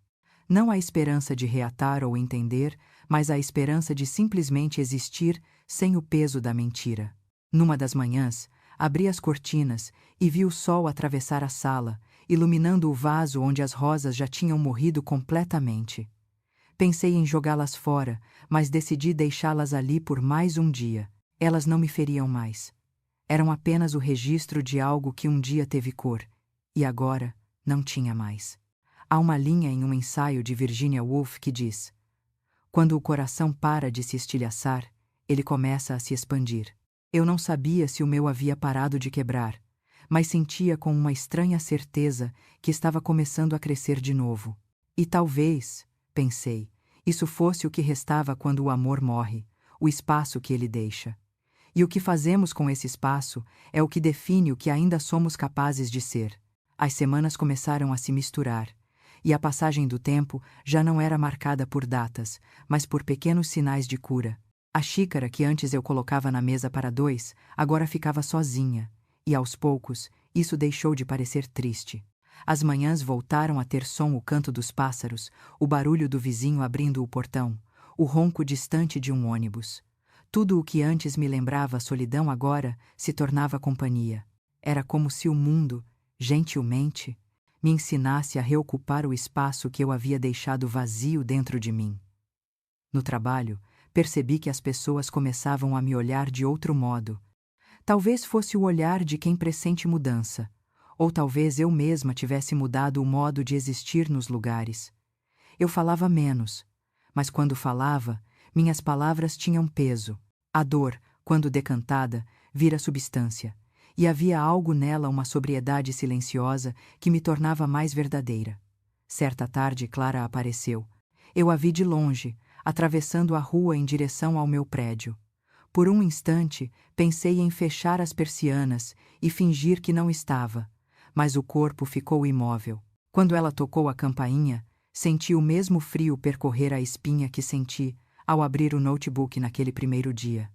Não a esperança de reatar ou entender, mas a esperança de simplesmente existir sem o peso da mentira. Numa das manhãs, abri as cortinas e vi o sol atravessar a sala, iluminando o vaso onde as rosas já tinham morrido completamente. Pensei em jogá-las fora, mas decidi deixá-las ali por mais um dia. Elas não me feriam mais. Eram apenas o registro de algo que um dia teve cor, e agora não tinha mais. Há uma linha em um ensaio de Virginia Woolf que diz: quando o coração para de se estilhaçar, ele começa a se expandir. Eu não sabia se o meu havia parado de quebrar, mas sentia com uma estranha certeza que estava começando a crescer de novo. E talvez, pensei, isso fosse o que restava quando o amor morre, o espaço que ele deixa. E o que fazemos com esse espaço é o que define o que ainda somos capazes de ser. As semanas começaram a se misturar, e a passagem do tempo já não era marcada por datas, mas por pequenos sinais de cura. A xícara que antes eu colocava na mesa para dois, agora ficava sozinha, e aos poucos, isso deixou de parecer triste. As manhãs voltaram a ter som: o canto dos pássaros, o barulho do vizinho abrindo o portão, o ronco distante de um ônibus. Tudo o que antes me lembrava a solidão agora se tornava companhia. Era como se o mundo, gentilmente, me ensinasse a reocupar o espaço que eu havia deixado vazio dentro de mim. No trabalho, percebi que as pessoas começavam a me olhar de outro modo. Talvez fosse o olhar de quem pressente mudança, ou talvez eu mesma tivesse mudado o modo de existir nos lugares. Eu falava menos, mas quando falava, minhas palavras tinham peso. A dor, quando decantada, vira substância, e havia algo nela, uma sobriedade silenciosa, que me tornava mais verdadeira. Certa tarde, Clara apareceu. Eu a vi de longe, atravessando a rua em direção ao meu prédio. Por um instante, pensei em fechar as persianas e fingir que não estava, mas o corpo ficou imóvel. Quando ela tocou a campainha, senti o mesmo frio percorrer a espinha que senti ao abrir o notebook naquele primeiro dia.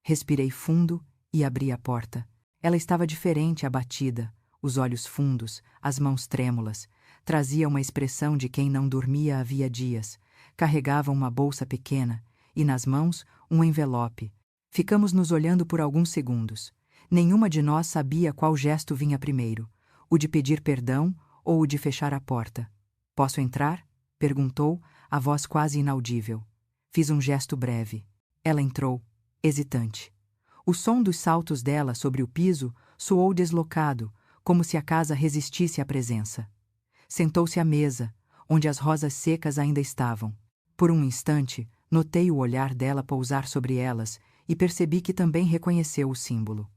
Respirei fundo e abri a porta. Ela estava diferente, abatida, os olhos fundos, as mãos trêmulas. Trazia uma expressão de quem não dormia havia dias. Carregava uma bolsa pequena e, nas mãos, um envelope. Ficamos nos olhando por alguns segundos. Nenhuma de nós sabia qual gesto vinha primeiro, o de pedir perdão ou o de fechar a porta. "Posso entrar?" perguntou, a voz quase inaudível. Fiz um gesto breve. Ela entrou, hesitante. O som dos saltos dela sobre o piso soou deslocado, como se a casa resistisse à presença. Sentou-se à mesa, onde as rosas secas ainda estavam. Por um instante, notei o olhar dela pousar sobre elas e percebi que também reconheceu o símbolo.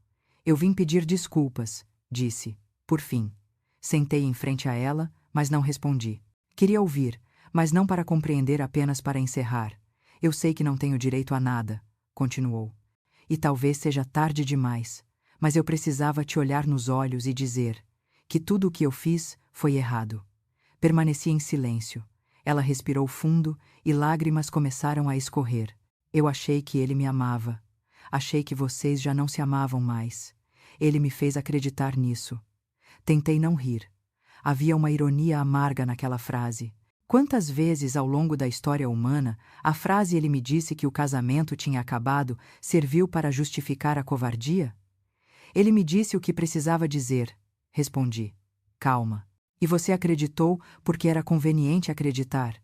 "Eu vim pedir desculpas", disse, por fim. Sentei em frente a ela, mas não respondi. Queria ouvir, mas não para compreender, apenas para encerrar. "Eu sei que não tenho direito a nada", continuou. "E talvez seja tarde demais, mas eu precisava te olhar nos olhos e dizer que tudo o que eu fiz foi errado." Permaneci em silêncio. Ela respirou fundo e lágrimas começaram a escorrer. "Eu achei que ele me amava. Achei que vocês já não se amavam mais. Ele me fez acreditar nisso." Tentei não rir. Havia uma ironia amarga naquela frase. Quantas vezes ao longo da história humana a frase "ele me disse que o casamento tinha acabado" serviu para justificar a covardia? "Ele me disse o que precisava dizer", respondi. "Calma. E você acreditou porque era conveniente acreditar."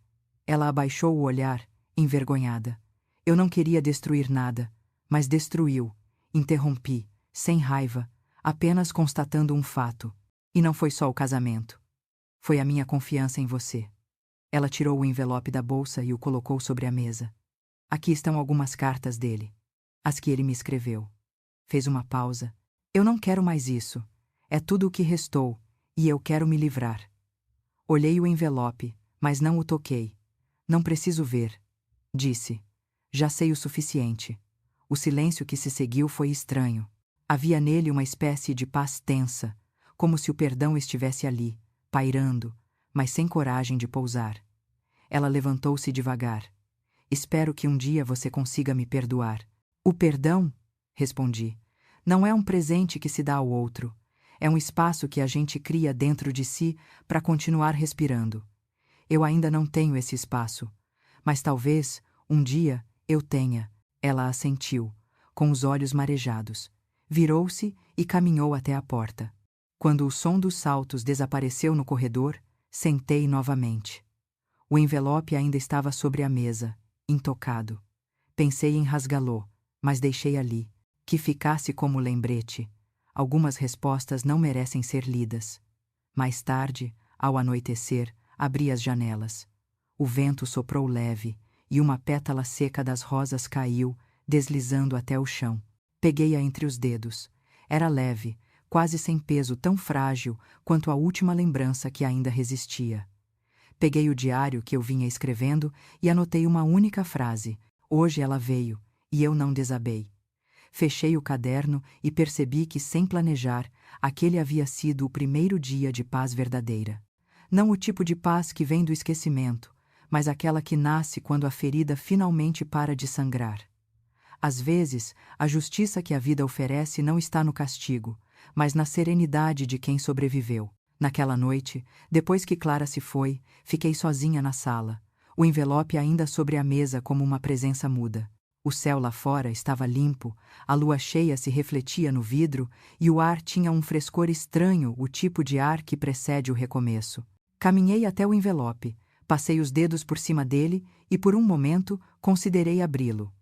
Ela abaixou o olhar, envergonhada. "Eu não queria destruir nada, mas destruiu." Interrompi, sem raiva, apenas constatando um fato. "E não foi só o casamento. Foi a minha confiança em você." Ela tirou o envelope da bolsa e o colocou sobre a mesa. "Aqui estão algumas cartas dele. As que ele me escreveu." Fez uma pausa. "Eu não quero mais isso. É tudo o que restou, e eu quero me livrar." Olhei o envelope, mas não o toquei. "Não preciso ver", disse. "Já sei o suficiente." O silêncio que se seguiu foi estranho. Havia nele uma espécie de paz tensa, como se o perdão estivesse ali, pairando, mas sem coragem de pousar. Ela levantou-se devagar. "Espero que um dia você consiga me perdoar." "O perdão", respondi, "não é um presente que se dá ao outro. É um espaço que a gente cria dentro de si para continuar respirando. Eu ainda não tenho esse espaço, mas talvez, um dia, eu tenha." Ela assentiu, com os olhos marejados. Virou-se e caminhou até a porta. Quando o som dos saltos desapareceu no corredor, sentei novamente. O envelope ainda estava sobre a mesa, intocado. Pensei em rasgá-lo, mas deixei ali, que ficasse como lembrete. Algumas respostas não merecem ser lidas. Mais tarde, ao anoitecer, abri as janelas. O vento soprou leve, e uma pétala seca das rosas caiu, deslizando até o chão. Peguei-a entre os dedos. Era leve, quase sem peso, tão frágil quanto a última lembrança que ainda resistia. Peguei o diário que eu vinha escrevendo e anotei uma única frase. Hoje ela veio, e eu não desabei. Fechei o caderno e percebi que, sem planejar, aquele havia sido o primeiro dia de paz verdadeira. Não o tipo de paz que vem do esquecimento, mas aquela que nasce quando a ferida finalmente para de sangrar. Às vezes, a justiça que a vida oferece não está no castigo, mas na serenidade de quem sobreviveu. Naquela noite, depois que Clara se foi, fiquei sozinha na sala, o envelope ainda sobre a mesa como uma presença muda. O céu lá fora estava limpo, a lua cheia se refletia no vidro e o ar tinha um frescor estranho, o tipo de ar que precede o recomeço. Caminhei até o envelope, passei os dedos por cima dele e, por um momento, considerei abri-lo.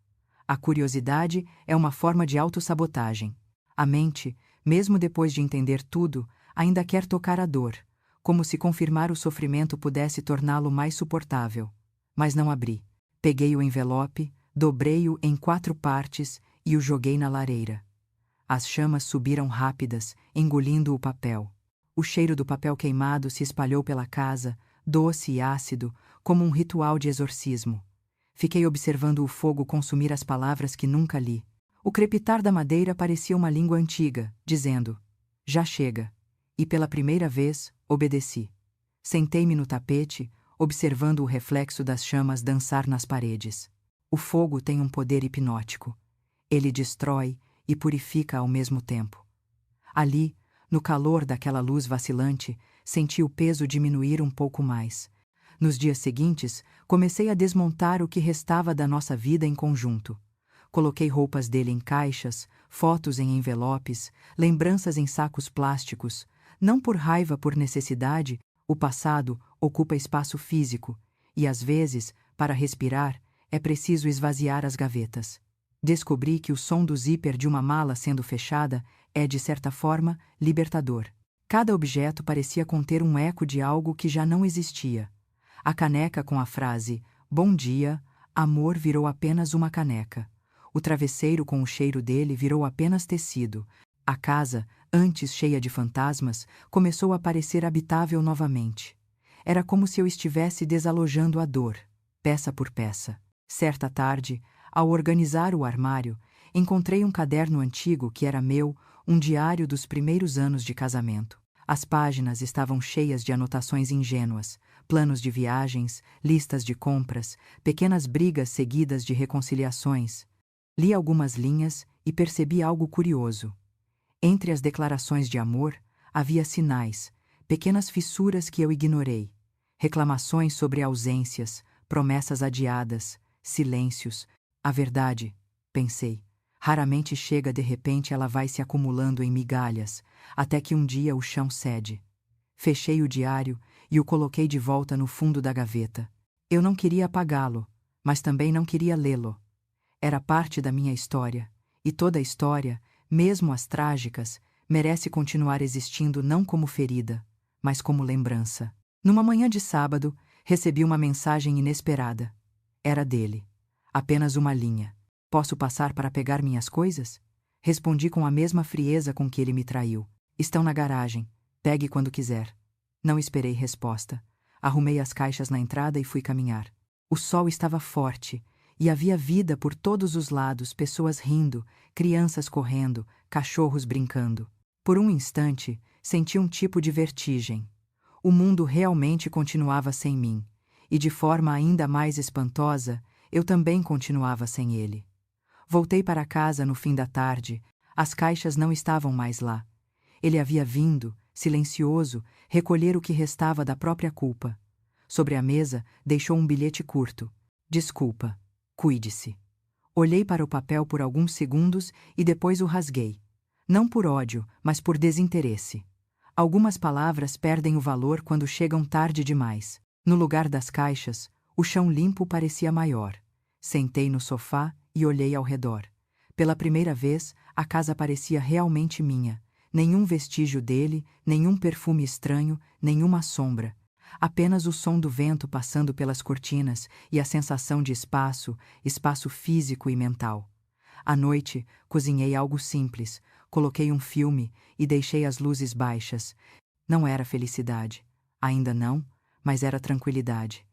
A curiosidade é uma forma de autossabotagem. A mente, mesmo depois de entender tudo, ainda quer tocar a dor, como se confirmar o sofrimento pudesse torná-lo mais suportável. Mas não abri. Peguei o envelope, dobrei-o em 4 partes e o joguei na lareira. As chamas subiram rápidas, engolindo o papel. O cheiro do papel queimado se espalhou pela casa, doce e ácido, como um ritual de exorcismo. Fiquei observando o fogo consumir as palavras que nunca li. O crepitar da madeira parecia uma língua antiga, dizendo: "Já chega." E pela primeira vez, obedeci. Sentei-me no tapete, observando o reflexo das chamas dançar nas paredes. O fogo tem um poder hipnótico. Ele destrói e purifica ao mesmo tempo. Ali, no calor daquela luz vacilante, senti o peso diminuir um pouco mais. Nos dias seguintes, comecei a desmontar o que restava da nossa vida em conjunto. Coloquei roupas dele em caixas, fotos em envelopes, lembranças em sacos plásticos. Não por raiva, por necessidade, o passado ocupa espaço físico, e às vezes, para respirar, é preciso esvaziar as gavetas. Descobri que o som do zíper de uma mala sendo fechada é, de certa forma, libertador. Cada objeto parecia conter um eco de algo que já não existia. A caneca com a frase "Bom dia, amor" virou apenas uma caneca. O travesseiro com o cheiro dele virou apenas tecido. A casa, antes cheia de fantasmas, começou a parecer habitável novamente. Era como se eu estivesse desalojando a dor, peça por peça. Certa tarde, ao organizar o armário, encontrei um caderno antigo que era meu, um diário dos primeiros anos de casamento. As páginas estavam cheias de anotações ingênuas, planos de viagens, listas de compras, pequenas brigas seguidas de reconciliações. Li algumas linhas e percebi algo curioso. Entre as declarações de amor, havia sinais, pequenas fissuras que eu ignorei. Reclamações sobre ausências, promessas adiadas, silêncios. A verdade, pensei, raramente chega de repente, ela vai se acumulando em migalhas, até que um dia o chão cede. Fechei o diário e o coloquei de volta no fundo da gaveta. Eu não queria apagá-lo, mas também não queria lê-lo. Era parte da minha história, e toda a história, mesmo as trágicas, merece continuar existindo não como ferida, mas como lembrança. Numa manhã de sábado, recebi uma mensagem inesperada. Era dele. Apenas uma linha. "Posso passar para pegar minhas coisas?" Respondi com a mesma frieza com que ele me traiu. "Estão na garagem. Pegue quando quiser." Não esperei resposta. Arrumei as caixas na entrada e fui caminhar. O sol estava forte, e havia vida por todos os lados, pessoas rindo, crianças correndo, cachorros brincando. Por um instante, senti um tipo de vertigem. O mundo realmente continuava sem mim, e de forma ainda mais espantosa, eu também continuava sem ele. Voltei para casa no fim da tarde, as caixas não estavam mais lá. Ele havia vindo, silencioso, recolher o que restava da própria culpa. Sobre a mesa, deixou um bilhete curto. "Desculpa. Cuide-se." Olhei para o papel por alguns segundos e depois o rasguei. Não por ódio, mas por desinteresse. Algumas palavras perdem o valor quando chegam tarde demais. No lugar das caixas, o chão limpo parecia maior. Sentei no sofá e olhei ao redor. Pela primeira vez, a casa parecia realmente minha. Nenhum vestígio dele, nenhum perfume estranho, nenhuma sombra. Apenas o som do vento passando pelas cortinas e a sensação de espaço, espaço físico e mental. À noite, cozinhei algo simples, coloquei um filme e deixei as luzes baixas. Não era felicidade. Ainda não, mas era tranquilidade.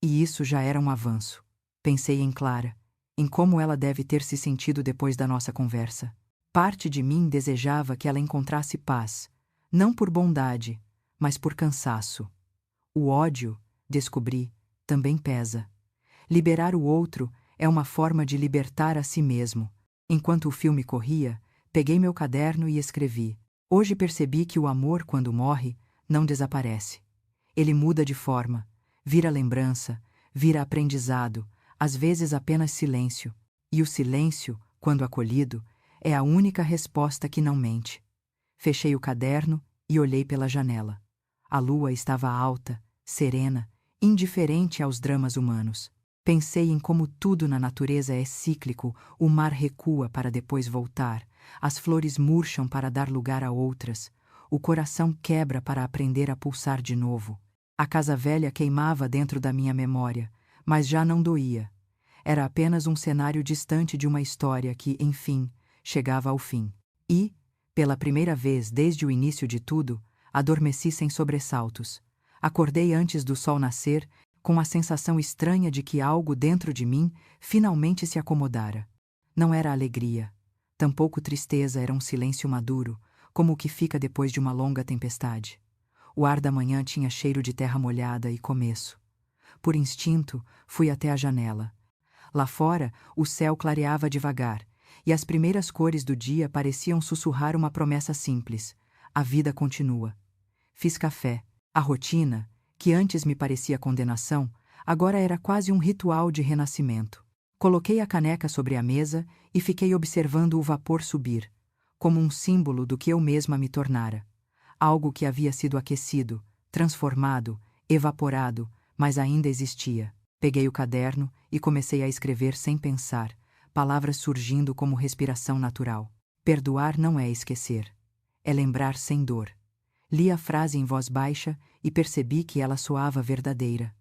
E isso já era um avanço. Pensei em Clara. em como ela deve ter se sentido depois da nossa conversa. Parte de mim desejava que ela encontrasse paz, não por bondade, mas por cansaço. O ódio, descobri, também pesa. Liberar o outro é uma forma de libertar a si mesmo. Enquanto o filme corria, peguei meu caderno e escrevi. Hoje percebi que o amor, quando morre, não desaparece. Ele muda de forma, vira lembrança, vira aprendizado, às vezes apenas silêncio. E o silêncio, quando acolhido, é a única resposta que não mente. Fechei o caderno e olhei pela janela. A lua estava alta, serena, indiferente aos dramas humanos. Pensei em como tudo na natureza é cíclico, o mar recua para depois voltar, as flores murcham para dar lugar a outras, o coração quebra para aprender a pulsar de novo. A casa velha queimava dentro da minha memória, mas já não doía. Era apenas um cenário distante de uma história que, enfim, chegava ao fim. E, pela primeira vez desde o início de tudo, adormeci sem sobressaltos. Acordei antes do sol nascer, com a sensação estranha de que algo dentro de mim finalmente se acomodara. Não era alegria, tampouco tristeza, era um silêncio maduro, como o que fica depois de uma longa tempestade. O ar da manhã tinha cheiro de terra molhada e começo. Por instinto, fui até a janela. Lá fora, o céu clareava devagar, e as primeiras cores do dia pareciam sussurrar uma promessa simples: a vida continua. Fiz café. A rotina, que antes me parecia condenação, agora era quase um ritual de renascimento. Coloquei a caneca sobre a mesa e fiquei observando o vapor subir, como um símbolo do que eu mesma me tornara. Algo que havia sido aquecido, transformado, evaporado, mas ainda existia. Peguei o caderno e comecei a escrever sem pensar, palavras surgindo como respiração natural. Perdoar não é esquecer. É lembrar sem dor. Li a frase em voz baixa e percebi que ela soava verdadeira.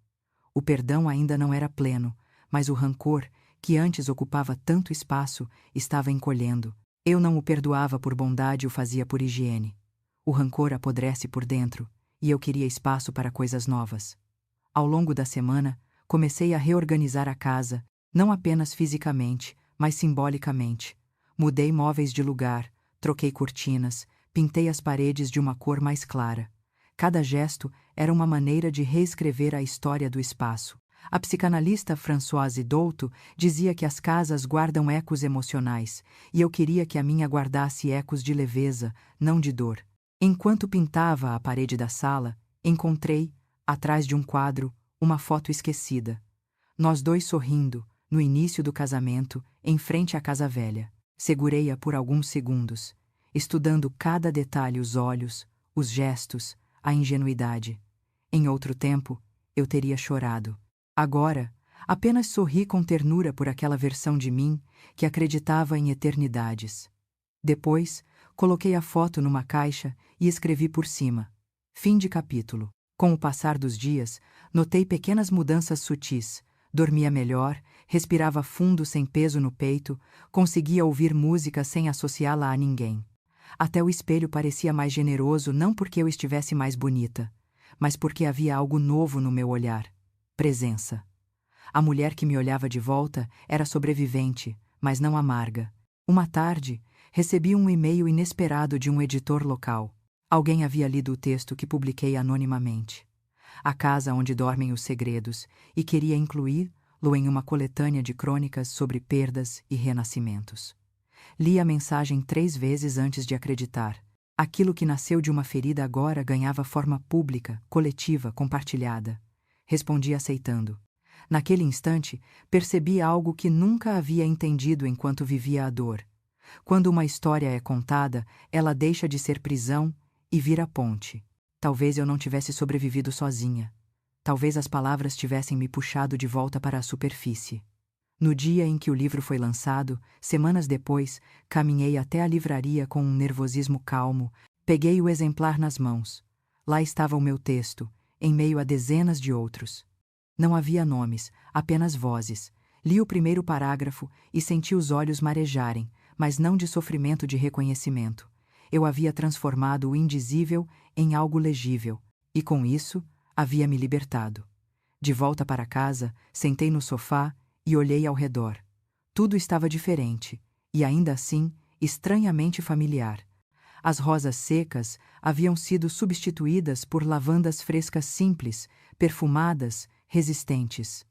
O perdão ainda não era pleno, mas o rancor, que antes ocupava tanto espaço, estava encolhendo. Eu não o perdoava por bondade, o fazia por higiene. O rancor apodrece por dentro, e eu queria espaço para coisas novas. Ao longo da semana, comecei a reorganizar a casa, não apenas fisicamente, mas simbolicamente. Mudei móveis de lugar, troquei cortinas, pintei as paredes de uma cor mais clara. Cada gesto era uma maneira de reescrever a história do espaço. A psicanalista Françoise Douto dizia que as casas guardam ecos emocionais, e eu queria que a minha guardasse ecos de leveza, não de dor. Enquanto pintava a parede da sala, encontrei, atrás de um quadro, uma foto esquecida. Nós dois sorrindo, no início do casamento, em frente à casa velha. Segurei-a por alguns segundos, estudando cada detalhe, os olhos, os gestos, a ingenuidade. Em outro tempo, eu teria chorado. Agora, apenas sorri com ternura por aquela versão de mim que acreditava em eternidades. Depois, coloquei a foto numa caixa e escrevi por cima: fim de capítulo. Com o passar dos dias, notei pequenas mudanças sutis. Dormia melhor, respirava fundo sem peso no peito, conseguia ouvir música sem associá-la a ninguém. Até o espelho parecia mais generoso, não porque eu estivesse mais bonita, mas porque havia algo novo no meu olhar. Presença. A mulher que me olhava de volta era sobrevivente, mas não amarga. Uma tarde, recebi um e-mail inesperado de um editor local. Alguém havia lido o texto que publiquei anonimamente. A casa onde dormem os segredos, e queria incluí-lo em uma coletânea de crônicas sobre perdas e renascimentos. Li a mensagem 3 vezes antes de acreditar. Aquilo que nasceu de uma ferida agora ganhava forma pública, coletiva, compartilhada. Respondi aceitando. Naquele instante, percebi algo que nunca havia entendido enquanto vivia a dor. Quando uma história é contada, ela deixa de ser prisão e vira ponte. Talvez eu não tivesse sobrevivido sozinha. Talvez as palavras tivessem me puxado de volta para a superfície. No dia em que o livro foi lançado, semanas depois, caminhei até a livraria com um nervosismo calmo, peguei o exemplar nas mãos. Lá estava o meu texto, em meio a dezenas de outros. Não havia nomes, apenas vozes. Li o primeiro parágrafo e senti os olhos marejarem, mas não de sofrimento, de reconhecimento. Eu havia transformado o indizível em algo legível, e com isso, havia me libertado. De volta para casa, sentei no sofá e olhei ao redor. Tudo estava diferente, e ainda assim, estranhamente familiar. As rosas secas haviam sido substituídas por lavandas frescas simples, perfumadas, resistentes.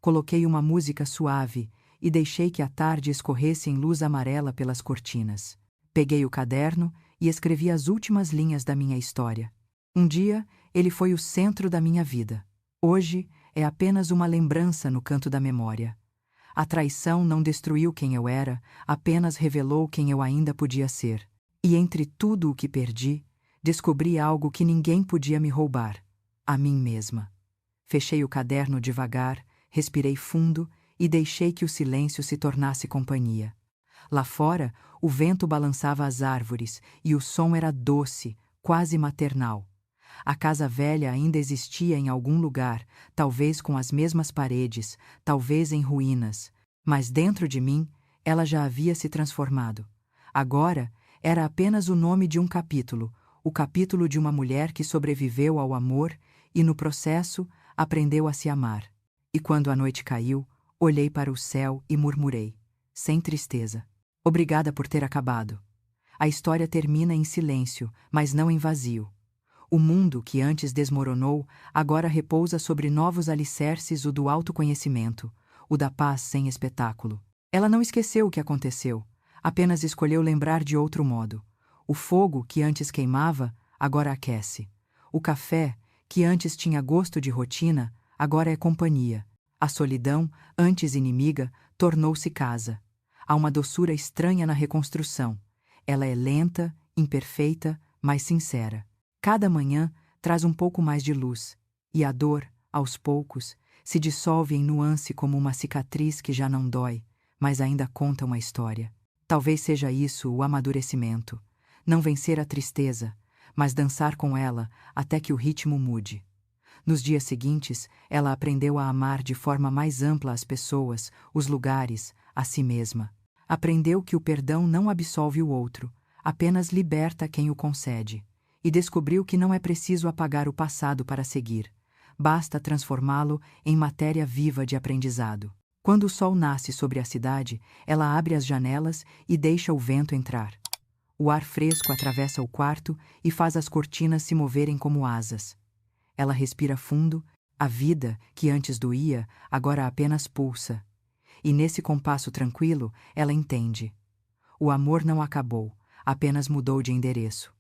Coloquei uma música suave e deixei que a tarde escorresse em luz amarela pelas cortinas. Peguei o caderno e escrevi as últimas linhas da minha história. Um dia, ele foi o centro da minha vida. Hoje, é apenas uma lembrança no canto da memória. A traição não destruiu quem eu era, apenas revelou quem eu ainda podia ser. E entre tudo o que perdi, descobri algo que ninguém podia me roubar: a mim mesma. Fechei o caderno devagar, respirei fundo e deixei que o silêncio se tornasse companhia. Lá fora, o vento balançava as árvores e o som era doce, quase maternal. A casa velha ainda existia em algum lugar, talvez com as mesmas paredes, talvez em ruínas, mas dentro de mim ela já havia se transformado. Agora era apenas o nome de um capítulo, o capítulo de uma mulher que sobreviveu ao amor e, no processo, aprendeu a se amar. E quando a noite caiu, olhei para o céu e murmurei, sem tristeza: obrigada por ter acabado. A história termina em silêncio, mas não em vazio. O mundo que antes desmoronou, agora repousa sobre novos alicerces, o do autoconhecimento, o da paz sem espetáculo. Ela não esqueceu o que aconteceu, apenas escolheu lembrar de outro modo. O fogo que antes queimava, agora aquece. O café, que antes tinha gosto de rotina, agora é companhia. A solidão, antes inimiga, tornou-se casa. Há uma doçura estranha na reconstrução. Ela é lenta, imperfeita, mas sincera. Cada manhã traz um pouco mais de luz, e a dor, aos poucos, se dissolve em nuance como uma cicatriz que já não dói, mas ainda conta uma história. Talvez seja isso o amadurecimento. Não vencer a tristeza, mas dançar com ela até que o ritmo mude. Nos dias seguintes, ela aprendeu a amar de forma mais ampla as pessoas, os lugares, a si mesma. Aprendeu que o perdão não absolve o outro, apenas liberta quem o concede. E descobriu que não é preciso apagar o passado para seguir. Basta transformá-lo em matéria viva de aprendizado. Quando o sol nasce sobre a cidade, ela abre as janelas e deixa o vento entrar. O ar fresco atravessa o quarto e faz as cortinas se moverem como asas. Ela respira fundo, a vida, que antes doía, agora apenas pulsa. E nesse compasso tranquilo, ela entende. O amor não acabou, apenas mudou de endereço.